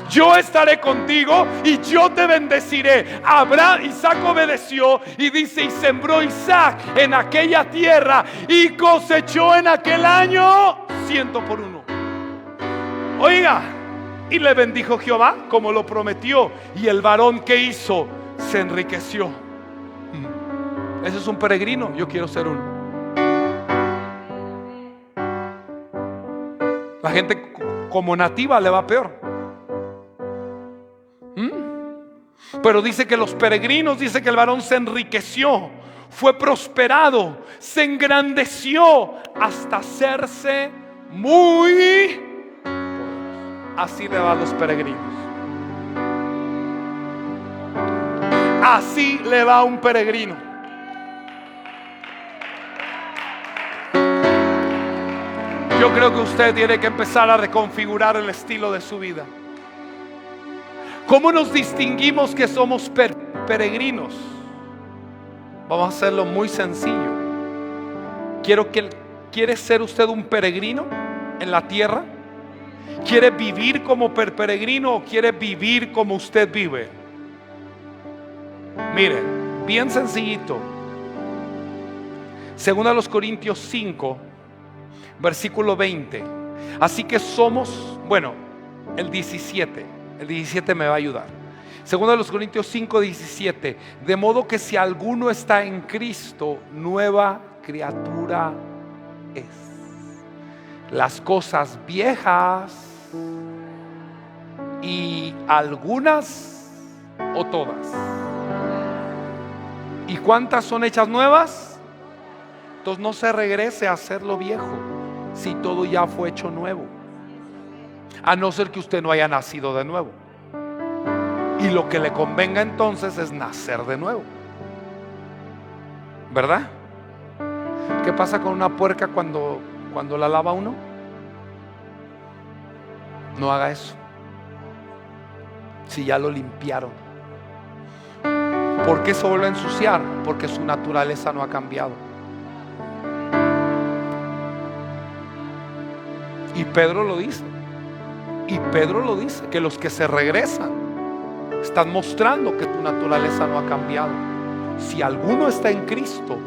Yo estaré contigo y yo te bendeciré. Isaac obedeció y dice: y sembró Isaac en aquella tierra y cosechó en aquel año 100 por 1. Oiga, y le bendijo Jehová como lo prometió, y el varón que hizo se enriqueció. Ese es un peregrino. Yo quiero ser uno. La gente como nativa le va peor. Pero dice que los peregrinos, dice que el varón se enriqueció, fue prosperado, se engrandeció hasta hacerse muy poderoso. Así le va a los peregrinos. Así le va a un peregrino. Yo creo que usted tiene que empezar a reconfigurar el estilo de su vida. ¿Cómo nos distinguimos que somos peregrinos? Vamos a hacerlo muy sencillo. ¿Quiere ser usted un peregrino en la tierra? ¿Quiere vivir como peregrino o quiere vivir como usted vive? Mire, bien sencillito. Según a los Corintios 5, versículo 20. Así que somos, el 17 me va a ayudar. Segundo de los Corintios 5, 17. De modo que si alguno está en Cristo, nueva criatura es. Las cosas viejas, y algunas o todas. ¿Y cuántas son hechas nuevas? Entonces no se regrese a hacer lo viejo, si todo ya fue hecho nuevo. A no ser que usted no haya nacido de nuevo. Y lo que le convenga entonces es nacer de nuevo, ¿verdad? ¿Qué pasa con una puerca cuando la lava uno? No haga eso. Si ya lo limpiaron. ¿Por qué se vuelve a ensuciar? Porque su naturaleza no ha cambiado. Y Pedro lo dice. Que los que se regresan están mostrando que tu naturaleza no ha cambiado. Si alguno está en Cristo,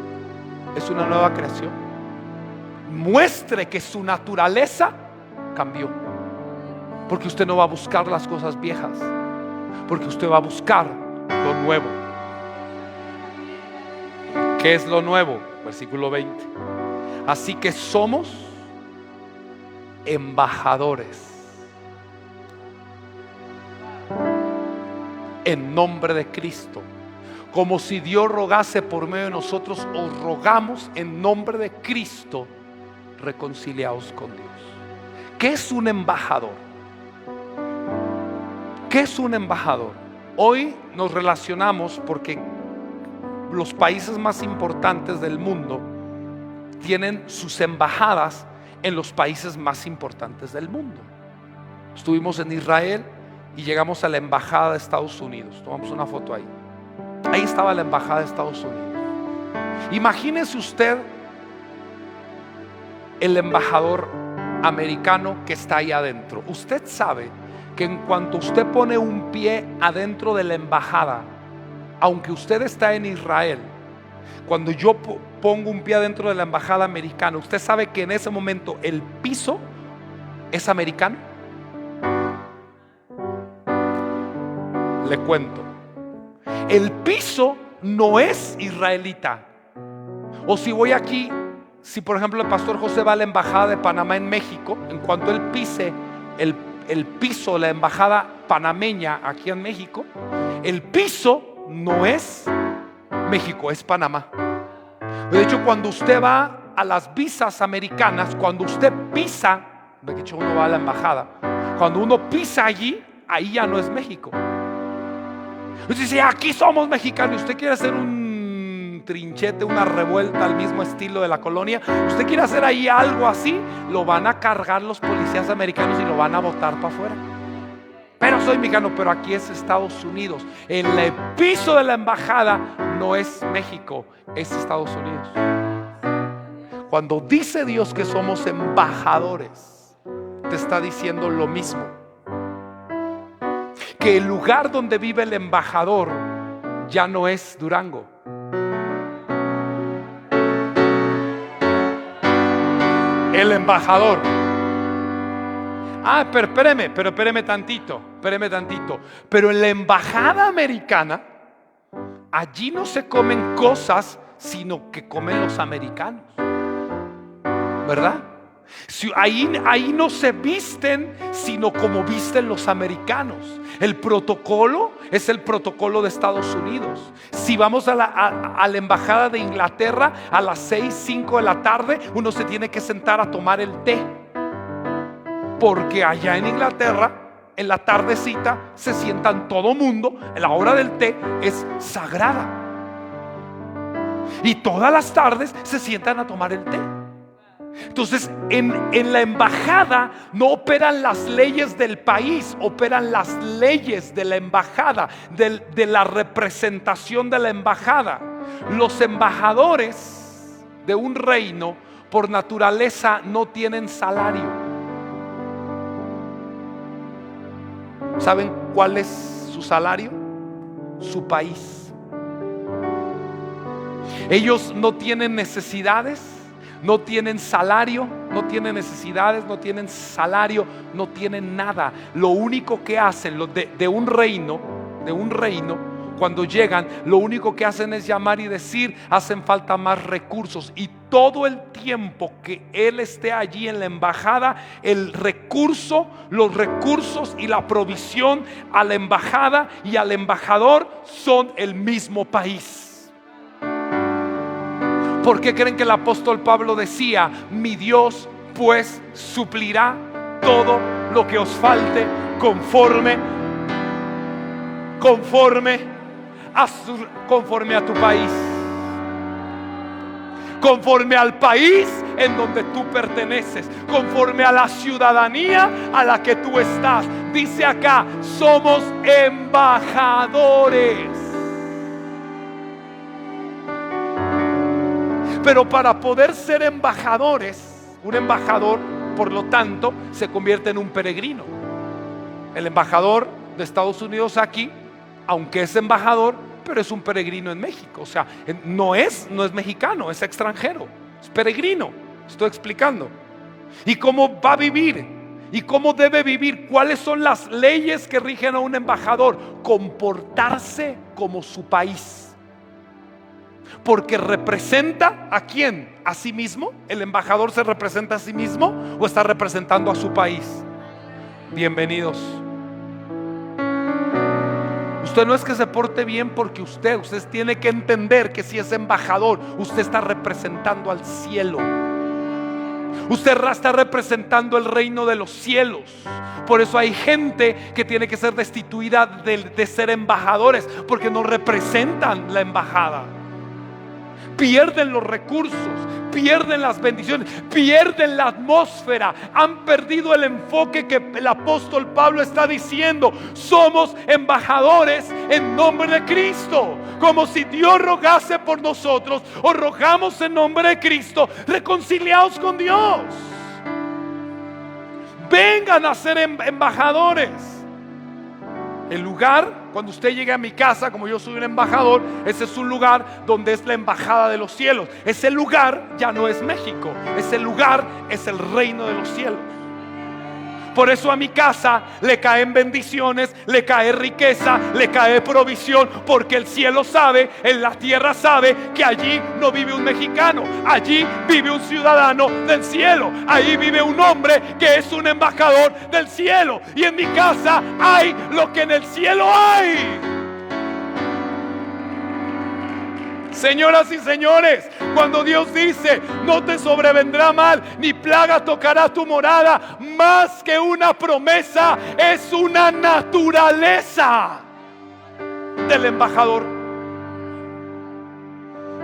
es una nueva creación. Muestre que su naturaleza cambió. Porque usted no va a buscar las cosas viejas, porque usted va a buscar lo nuevo. ¿Qué es lo nuevo? Versículo 20. Así que somos embajadores en nombre de Cristo, como si Dios rogase por medio de nosotros. Os rogamos en nombre de Cristo, reconciliaos con Dios. ¿Qué es un embajador? ¿Qué es un embajador? Hoy nos relacionamos porque los países más importantes del mundo tienen sus embajadas en los países más importantes del mundo. Estuvimos en Israel y llegamos a la embajada de Estados Unidos. Tomamos una foto ahí. Ahí estaba la embajada de Estados Unidos. Imagínese usted el embajador americano que está ahí adentro. Usted sabe que en cuanto usted pone un pie adentro de la embajada, aunque usted está en Israel, cuando yo pongo un pie adentro de la embajada americana, usted sabe que en ese momento el piso es americano. Le cuento, el piso no es israelita. O si voy aquí, si por ejemplo el pastor José va a la embajada de Panamá en México, en cuanto él pise el piso, la embajada panameña aquí en México, el piso no es México, es Panamá. De hecho, cuando usted va a las visas americanas, cuando used pisa, de hecho uno va a la embajada, cuando uno pisa allí, ahí ya no es México. Usted dice, aquí somos mexicanos. Usted quiere hacer un trinchete, una revuelta al mismo estilo de la colonia, usted quiere hacer ahí algo así, lo van a cargar los policías americanos y lo van a botar para afuera. Pero soy mexicano, pero aquí es Estados Unidos. El piso de la embajada no es México, es Estados Unidos. Cuando dice Dios que somos embajadores, te está diciendo lo mismo. Que el lugar donde vive el embajador ya no es Durango. El embajador. Pero espéreme tantito. Pero en la embajada americana, allí no se comen cosas, sino que comen los americanos, ¿verdad? Ahí no se visten sino como visten los americanos. El protocolo es el protocolo de Estados Unidos. Si vamos a la embajada de Inglaterra a las 6, 5 de la tarde, uno se tiene que sentar a tomar el té, porque allá en Inglaterra en la tardecita se sientan todo mundo. La hora del té es sagrada y todas las tardes se sientan a tomar el té. Entonces en la embajada no operan las leyes del país, operan las leyes de la embajada, de la representación de la embajada. Los embajadores de un reino por naturaleza no tienen salario. ¿Saben cuál es su salario? Su país. Ellos no tienen necesidades, no tienen salario, no tienen necesidades, no tienen salario, no tienen nada. Lo único que hacen de un reino, cuando llegan, lo único que hacen es llamar y decir: hacen falta más recursos. Y todo el tiempo que él esté allí en la embajada, los recursos y la provisión a la embajada y al embajador son el mismo país. ¿Por qué creen que el apóstol Pablo decía: mi Dios pues suplirá todo lo que os falte conforme a tu país, conforme al país en donde tú perteneces, conforme a la ciudadanía a la que tú estás? Dice acá: somos embajadores. Pero para poder ser embajadores, un embajador, por lo tanto, se convierte en un peregrino. El embajador de Estados Unidos aquí, aunque es embajador, pero es un peregrino en México. O sea, no es mexicano, es extranjero, es peregrino. Estoy explicando. ¿Y cómo va a vivir? ¿Y cómo debe vivir? ¿Cuáles son las leyes que rigen a un embajador? Comportarse como su país. Porque representa ¿a quién? ¿A sí mismo? ¿El embajador se representa a sí mismo o está representando a su país? Bienvenidos. Usted no es que se porte bien porque usted tiene que entender que si es embajador, usted está representando al cielo. Usted está representando el reino de los cielos. Por eso hay gente que tiene que ser destituida de ser embajadores, porque no representan la embajada. Pierden los recursos, pierden las bendiciones, pierden la atmósfera, han perdido el enfoque que el apóstol Pablo está diciendo. Somos embajadores en nombre de Cristo, como si Dios rogase por nosotros, o rogamos en nombre de Cristo: reconciliaos con Dios. Vengan a ser embajadores. El lugar, cuando usted llegue a mi casa, como yo soy un embajador, ese es un lugar donde es la embajada de los cielos. Ese lugar ya no es México, ese lugar es el reino de los cielos. Por eso a mi casa le caen bendiciones, le cae riqueza, le cae provisión, porque el cielo sabe, en la tierra sabe que allí no vive un mexicano, allí vive un ciudadano del cielo, ahí vive un hombre que es un embajador del cielo. Y en mi casa hay lo que en el cielo hay. Señoras y señores, cuando Dios dice: no te sobrevendrá mal, ni plaga tocará tu morada, más que una promesa, es una naturaleza del embajador.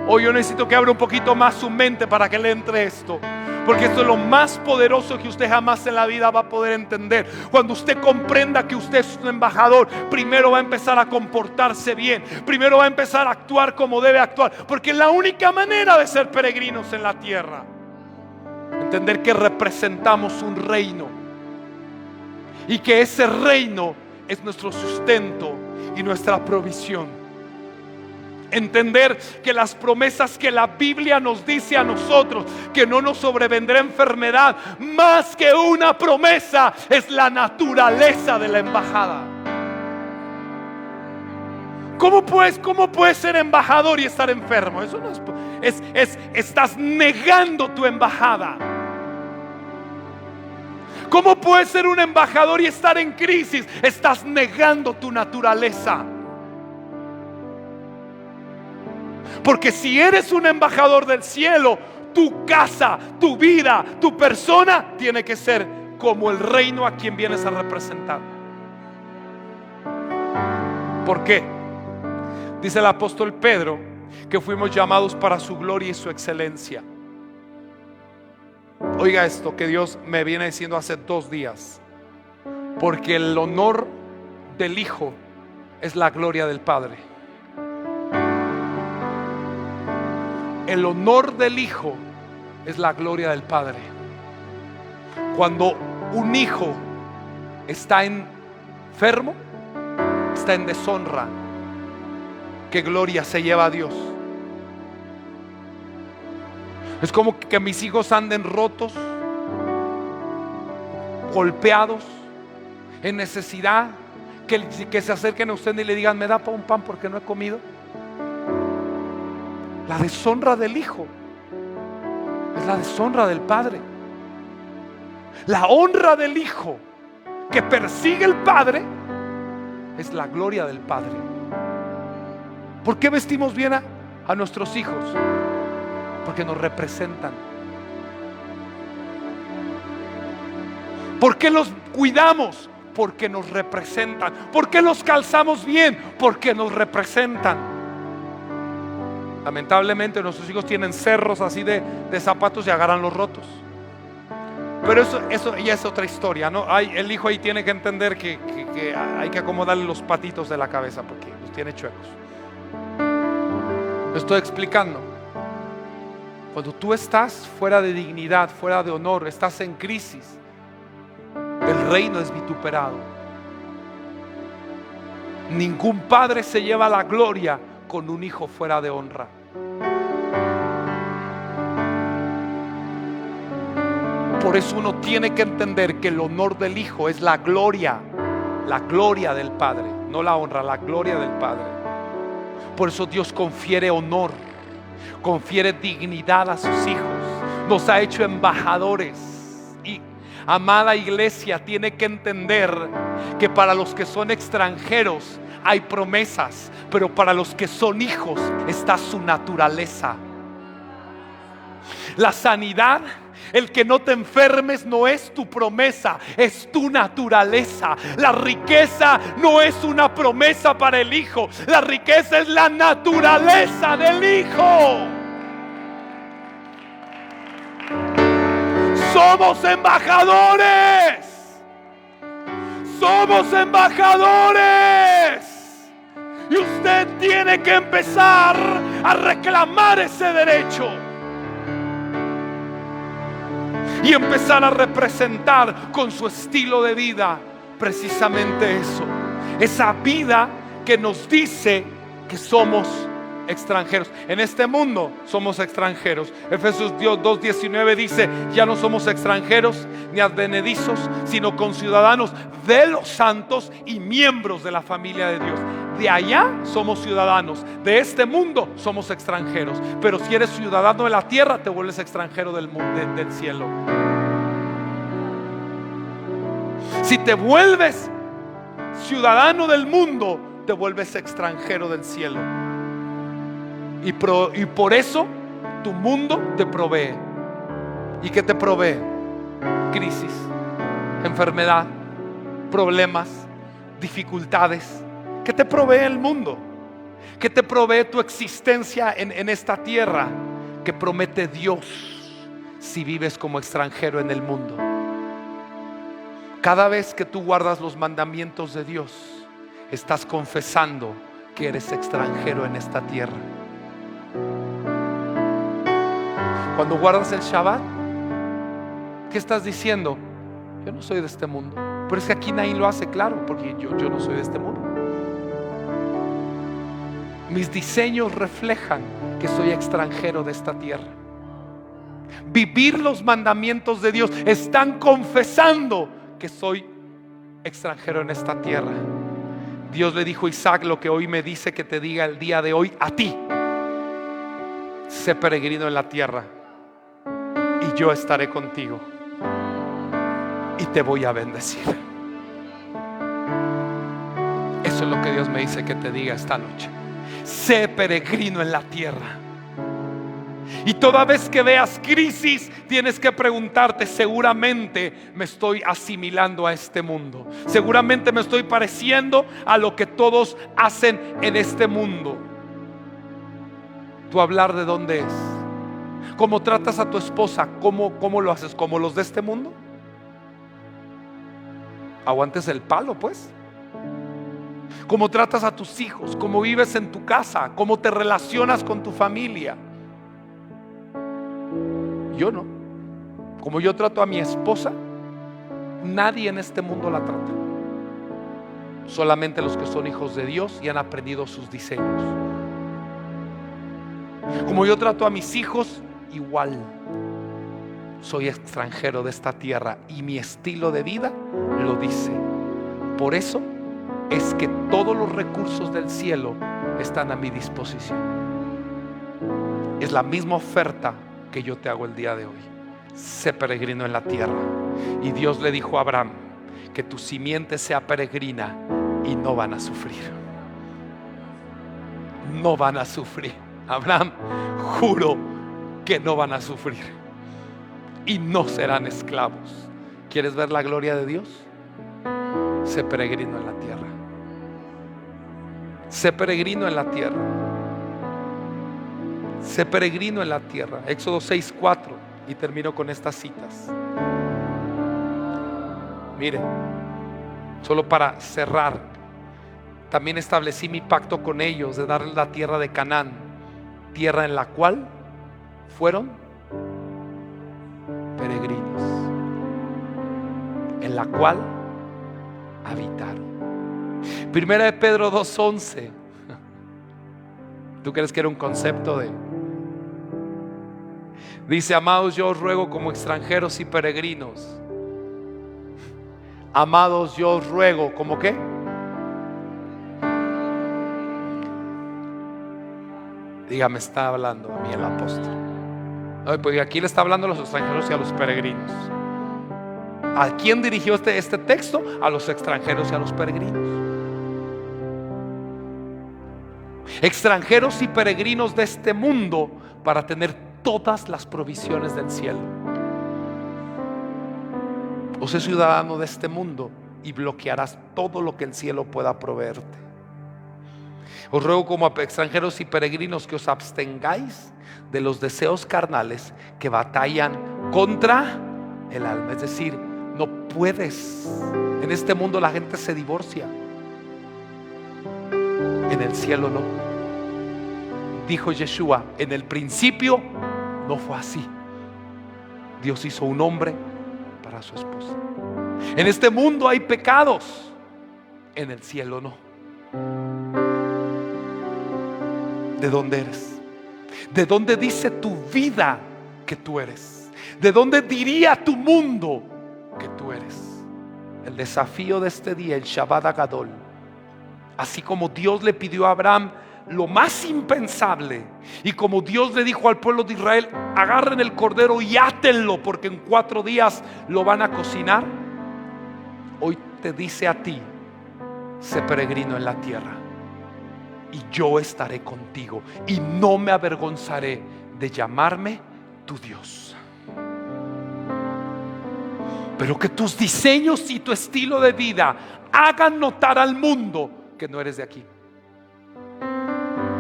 Hoy yo necesito que abra un poquito más su mente para que le entre esto, porque esto es lo más poderoso que usted jamás en la vida va a poder entender. Cuando usted comprenda que usted es un embajador, primero va a empezar a comportarse bien, primero va a empezar a actuar como debe actuar, porque es la única manera de ser peregrinos en la tierra. Entender que representamos un reino y que ese reino es nuestro sustento y nuestra provisión. Entender que las promesas que la Biblia nos dice a nosotros, que no nos sobrevendrá enfermedad, más que una promesa, es la naturaleza de la embajada. ¿Cómo puedes ser embajador y estar enfermo? Eso no estás negando tu embajada. ¿Cómo puedes ser un embajador y estar en crisis? Estás negando tu naturaleza. Porque si eres un embajador del cielo, tu casa, tu vida, tu persona tiene que ser como el reino a quien vienes a representar. ¿Por qué? Dice el apóstol Pedro que fuimos llamados para su gloria y su excelencia. Oiga esto que Dios me viene diciendo hace 2 días. Porque el honor del Hijo es la gloria del Padre. El honor del Hijo es la gloria del Padre. Cuando un hijo está enfermo, está en deshonra, ¿qué gloria se lleva a Dios? Es como que mis hijos anden rotos, golpeados, en necesidad, que se acerquen a usted y le digan: ¿me da un pan porque no he comido? La deshonra del hijo es la deshonra del padre. La honra del hijo que persigue el padre es la gloria del padre. ¿Por qué vestimos bien a nuestros hijos? Porque nos representan. ¿Por qué los cuidamos? Porque nos representan. ¿Por qué los calzamos bien? Porque nos representan. Lamentablemente nuestros hijos tienen cerros así de zapatos y agarran los rotos. Pero eso ya es otra historia, ¿no? El hijo ahí tiene que entender que hay que acomodarle los patitos de la cabeza porque los tiene chuecos. Lo estoy explicando. Cuando tú estás fuera de dignidad, fuera de honor, estás en crisis, el reino es vituperado. Ningún padre se lleva la gloria con un hijo fuera de honra. Por eso uno tiene que entender que el honor del hijo es la gloria del Padre, no la honra, la gloria del Padre. Por eso Dios confiere honor, confiere dignidad a sus hijos, nos ha hecho embajadores. Y amada iglesia, tiene que entender que para los que son extranjeros hay promesas, pero para los que son hijos está su naturaleza. La sanidad, el que no te enfermes, no es tu promesa, es tu naturaleza. La riqueza no es una promesa para el hijo, la riqueza es la naturaleza del hijo. Somos embajadores. Somos embajadores. Y usted tiene que empezar a reclamar ese derecho. Y empezar a representar con su estilo de vida precisamente eso. Esa vida que nos dice que somos extranjeros. En este mundo somos extranjeros. Efesios 2:19 dice: ya no somos extranjeros ni advenedizos, sino conciudadanos de los santos y miembros de la familia de Dios. De allá somos ciudadanos, de este mundo somos extranjeros. Pero si eres ciudadano de la tierra, te vuelves extranjero del cielo. Si te vuelves ciudadano del mundo, te vuelves extranjero del cielo. Y por eso tu mundo te provee. ¿Y qué te provee? Crisis, enfermedad, problemas, dificultades. ¿Qué te provee el mundo? ¿Qué te provee tu existencia en esta tierra? ¿Qué promete Dios si vives como extranjero en el mundo? Cada vez que tú guardas los mandamientos de Dios, estás confesando que eres extranjero en esta tierra. Cuando guardas el Shabbat, ¿qué estás diciendo? Yo no soy de este mundo. Pero es que aquí nadie lo hace claro, porque yo no soy de este mundo. Mis diseños reflejan que soy extranjero de esta tierra. Vivir los mandamientos de Dios, están confesando que soy extranjero en esta tierra. Dios le dijo a Isaac lo que hoy me dice que te diga el día de hoy a ti: sé peregrino en la tierra y yo estaré contigo. Y te voy a bendecir. Eso es lo que Dios me dice que te diga esta noche. Sé peregrino en la tierra. Y toda vez que veas crisis, tienes que preguntarte: seguramente me estoy asimilando a este mundo, seguramente me estoy pareciendo a lo que todos hacen en este mundo. Tu hablar, ¿de dónde es? ¿Cómo tratas a tu esposa? ¿Cómo lo haces? ¿Como los de este mundo? Aguantes el palo, pues. ¿Cómo tratas a tus hijos? ¿Cómo vives en tu casa? ¿Cómo te relacionas con tu familia? Yo no. Como yo trato a mi esposa, nadie en este mundo la trata. Solamente los que son hijos de Dios y han aprendido sus diseños. Como yo trato a mis hijos, igual. Soy extranjero de esta tierra y mi estilo de vida lo dice. Por eso es que todos los recursos del cielo están a mi disposición. Es la misma oferta que yo te hago el día de hoy. Sé peregrino en la tierra. Y Dios le dijo a Abraham que tu simiente sea peregrina y no van a sufrir. No van a sufrir. Abraham, juro que no van a sufrir y no serán esclavos. ¿Quieres ver la gloria de Dios? Sé peregrino en la tierra. Sé peregrino en la tierra. Sé peregrino en la tierra. Éxodo 6:4. Y termino con estas citas. Mire, solo para cerrar, también establecí mi pacto con ellos de darles la tierra de Canaán, tierra en la cual fueron peregrinos, en la cual habitaron. Primera de Pedro 2:11. ¿Tú crees que era un concepto de? Dice: amados, yo os ruego como extranjeros y peregrinos. Amados, yo os ruego como ¿qué? Dígame, está hablando a mí el apóstol. Ay, pues aquí le está hablando a los extranjeros y a los peregrinos. ¿A quién dirigió este texto? A los extranjeros y a los peregrinos. Extranjeros y peregrinos de este mundo para tener todas las provisiones del cielo. O sé ciudadano de este mundo y bloquearás todo lo que el cielo pueda proveerte. Os ruego como extranjeros y peregrinos que os abstengáis de los deseos carnales que batallan contra el alma. Es decir, no puedes. En este mundo la gente se divorcia. En el cielo no. Dijo Yeshua: en el principio no fue así. Dios hizo un hombre para su esposa. En este mundo hay pecados. En el cielo no. ¿De dónde eres? ¿De dónde dice tu vida que tú eres? ¿De dónde diría tu mundo que tú eres? El desafío de este día, el Shabbat Agadol. Así como Dios le pidió a Abraham lo más impensable, y como Dios le dijo al pueblo de Israel: agarren el cordero y átenlo porque en 4 días lo van a cocinar. Hoy te dice a ti: sé peregrino en la tierra y yo estaré contigo y no me avergonzaré de llamarme tu Dios. Pero que tus diseños y tu estilo de vida hagan notar al mundo que no eres de aquí.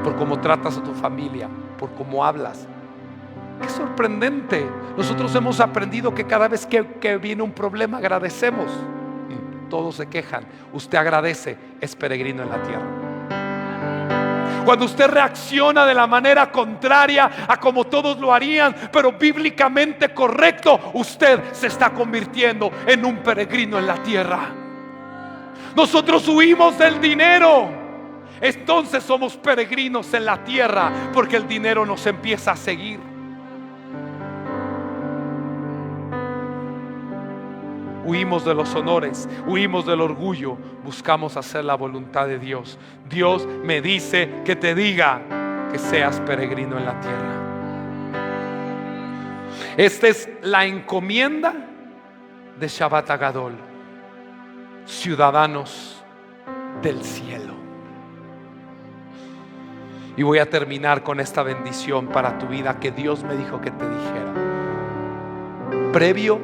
Por cómo tratas a tu familia, por cómo hablas. Qué sorprendente. Nosotros hemos aprendido que cada vez que viene un problema agradecemos. Todos se quejan. Usted agradece, es peregrino en la tierra. Cuando usted reacciona de la manera contraria a como todos lo harían, pero bíblicamente correcto, usted se está convirtiendo en un peregrino en la tierra. Nosotros huimos del dinero. Entonces somos peregrinos en la tierra, porque el dinero nos empieza a seguir. Huimos de los honores, huimos del orgullo, buscamos hacer la voluntad de Dios. Dios me dice que te diga que seas peregrino en la tierra. Esta es la encomienda de Shabbat Agadol, ciudadanos del cielo. Y voy a terminar con esta bendición para tu vida que Dios me dijo que te dijera. Previo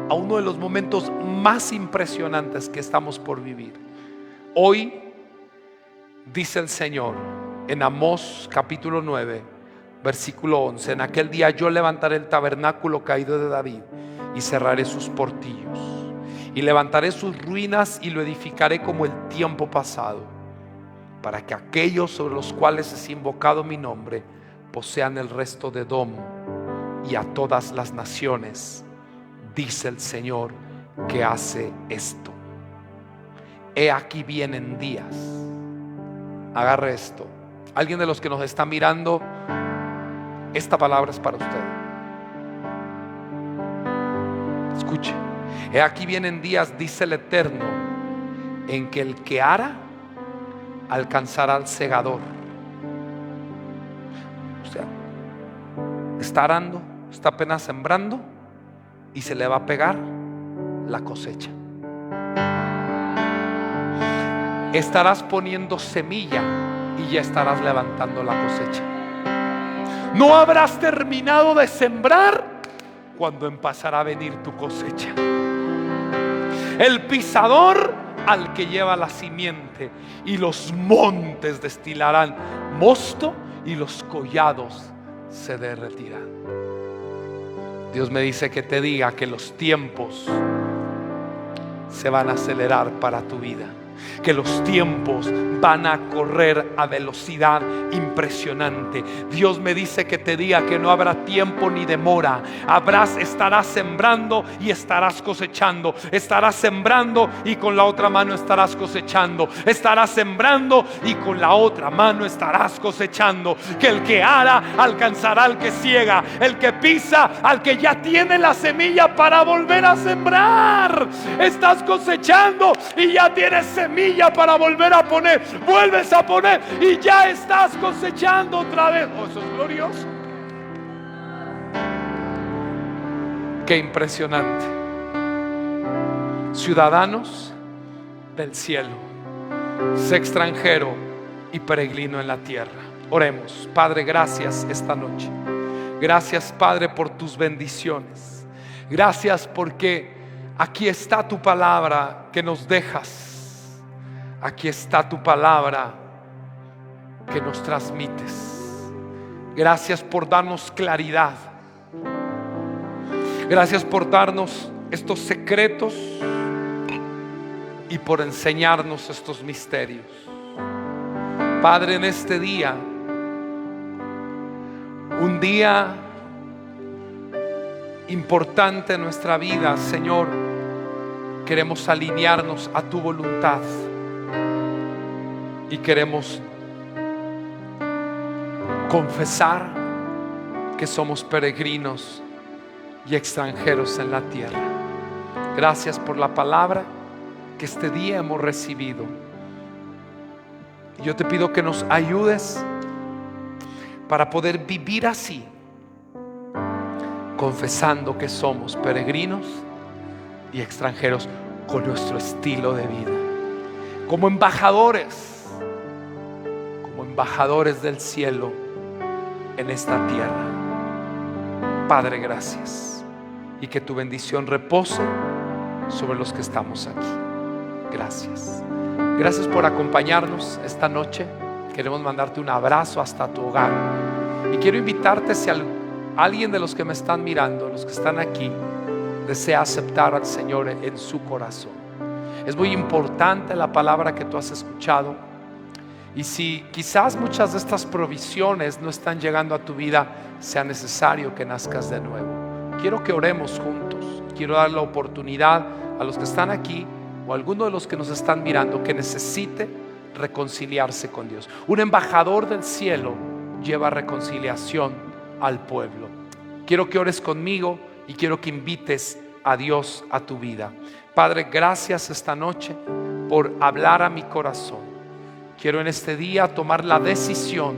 a uno de los momentos más impresionantes que estamos por vivir. Hoy dice el Señor en Amós capítulo 9, versículo 11: en aquel día yo levantaré el tabernáculo caído de David y cerraré sus portillos, y levantaré sus ruinas y lo edificaré como el tiempo pasado, para que aquellos sobre los cuales es invocado mi nombre posean el resto de Edom y a todas las naciones, dice el Señor que hace esto. He aquí vienen días. Agarre esto. Alguien de los que nos está mirando, esta palabra es para usted. Escuche. He aquí vienen días, dice el Eterno, en que el que ara alcanzará al segador. O sea, está arando, está apenas sembrando y se le va a pegar la cosecha. Estarás poniendo semilla y ya estarás levantando la cosecha. No habrás terminado de sembrar cuando empezará a venir tu cosecha. El pisador al que lleva la simiente, y los montes destilarán mosto y los collados se derretirán. Dios me dice que te diga que los tiempos se van a acelerar para tu vida, que los tiempos van a correr a velocidad impresionante. Dios me dice que te diga que no habrá tiempo ni demora. Estarás sembrando y estarás cosechando. Estarás sembrando y con la otra mano estarás cosechando. Estarás sembrando y con la otra mano estarás cosechando. Que el que ara alcanzará al que ciega, el que pisa al que ya tiene la semilla para volver a sembrar. Estás cosechando y ya tienes semilla para volver a poner. Vuelves a poner y ya estás cosechando otra vez. Oh, eso es glorioso. Qué impresionante. Ciudadanos del cielo, sé extranjero y peregrino en la tierra. Oremos. Padre, gracias esta noche. Gracias, Padre, por tus bendiciones. Gracias porque aquí está tu palabra que nos dejas. Aquí está tu palabra que nos transmites. Gracias por darnos claridad. Gracias por darnos estos secretos y por enseñarnos estos misterios. Padre, en este día, un día importante en nuestra vida, Señor, queremos alinearnos a tu voluntad. Y queremos confesar que somos peregrinos y extranjeros en la tierra. Gracias por la palabra que este día hemos recibido. Y yo te pido que nos ayudes para poder vivir así, confesando que somos peregrinos y extranjeros con nuestro estilo de vida, como embajadores del cielo en esta tierra. Padre, gracias, y que tu bendición repose sobre los que estamos aquí. Gracias. Gracias por acompañarnos esta noche. Queremos mandarte un abrazo hasta tu hogar, y quiero invitarte, si alguien de los que me están mirando, los que están aquí, desea aceptar al Señor en su corazón. Es muy importante la palabra que tú has escuchado. Y si quizás muchas de estas provisiones no están llegando a tu vida, sea necesario que nazcas de nuevo. Quiero que oremos juntos. Quiero dar la oportunidad a los que están aquí o a alguno de los que nos están mirando que necesite reconciliarse con Dios. Un embajador del cielo lleva reconciliación al pueblo. Quiero que ores conmigo y quiero que invites a Dios a tu vida. Padre, gracias esta noche por hablar a mi corazón. Quiero en este día tomar la decisión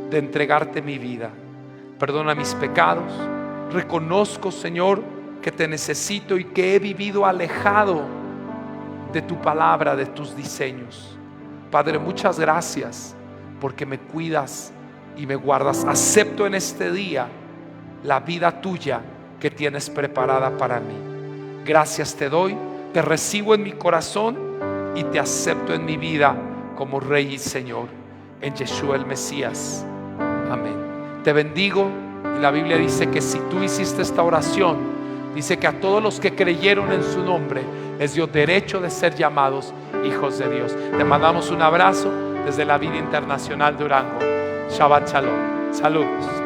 de entregarte mi vida. Perdona mis pecados. Reconozco, Señor, que te necesito y que he vivido alejado de tu palabra, de tus diseños. Padre, muchas gracias porque me cuidas y me guardas. Acepto en este día la vida tuya que tienes preparada para mí. Gracias te doy, te recibo en mi corazón y te acepto en mi vida como Rey y Señor, en Yeshua el Mesías. Amén. Te bendigo, y la Biblia dice que si tú hiciste esta oración, dice que a todos los que creyeron en su nombre les dio derecho de ser llamados hijos de Dios. Te mandamos un abrazo desde la Vida Internacional Durango. Shabbat Shalom. Saludos.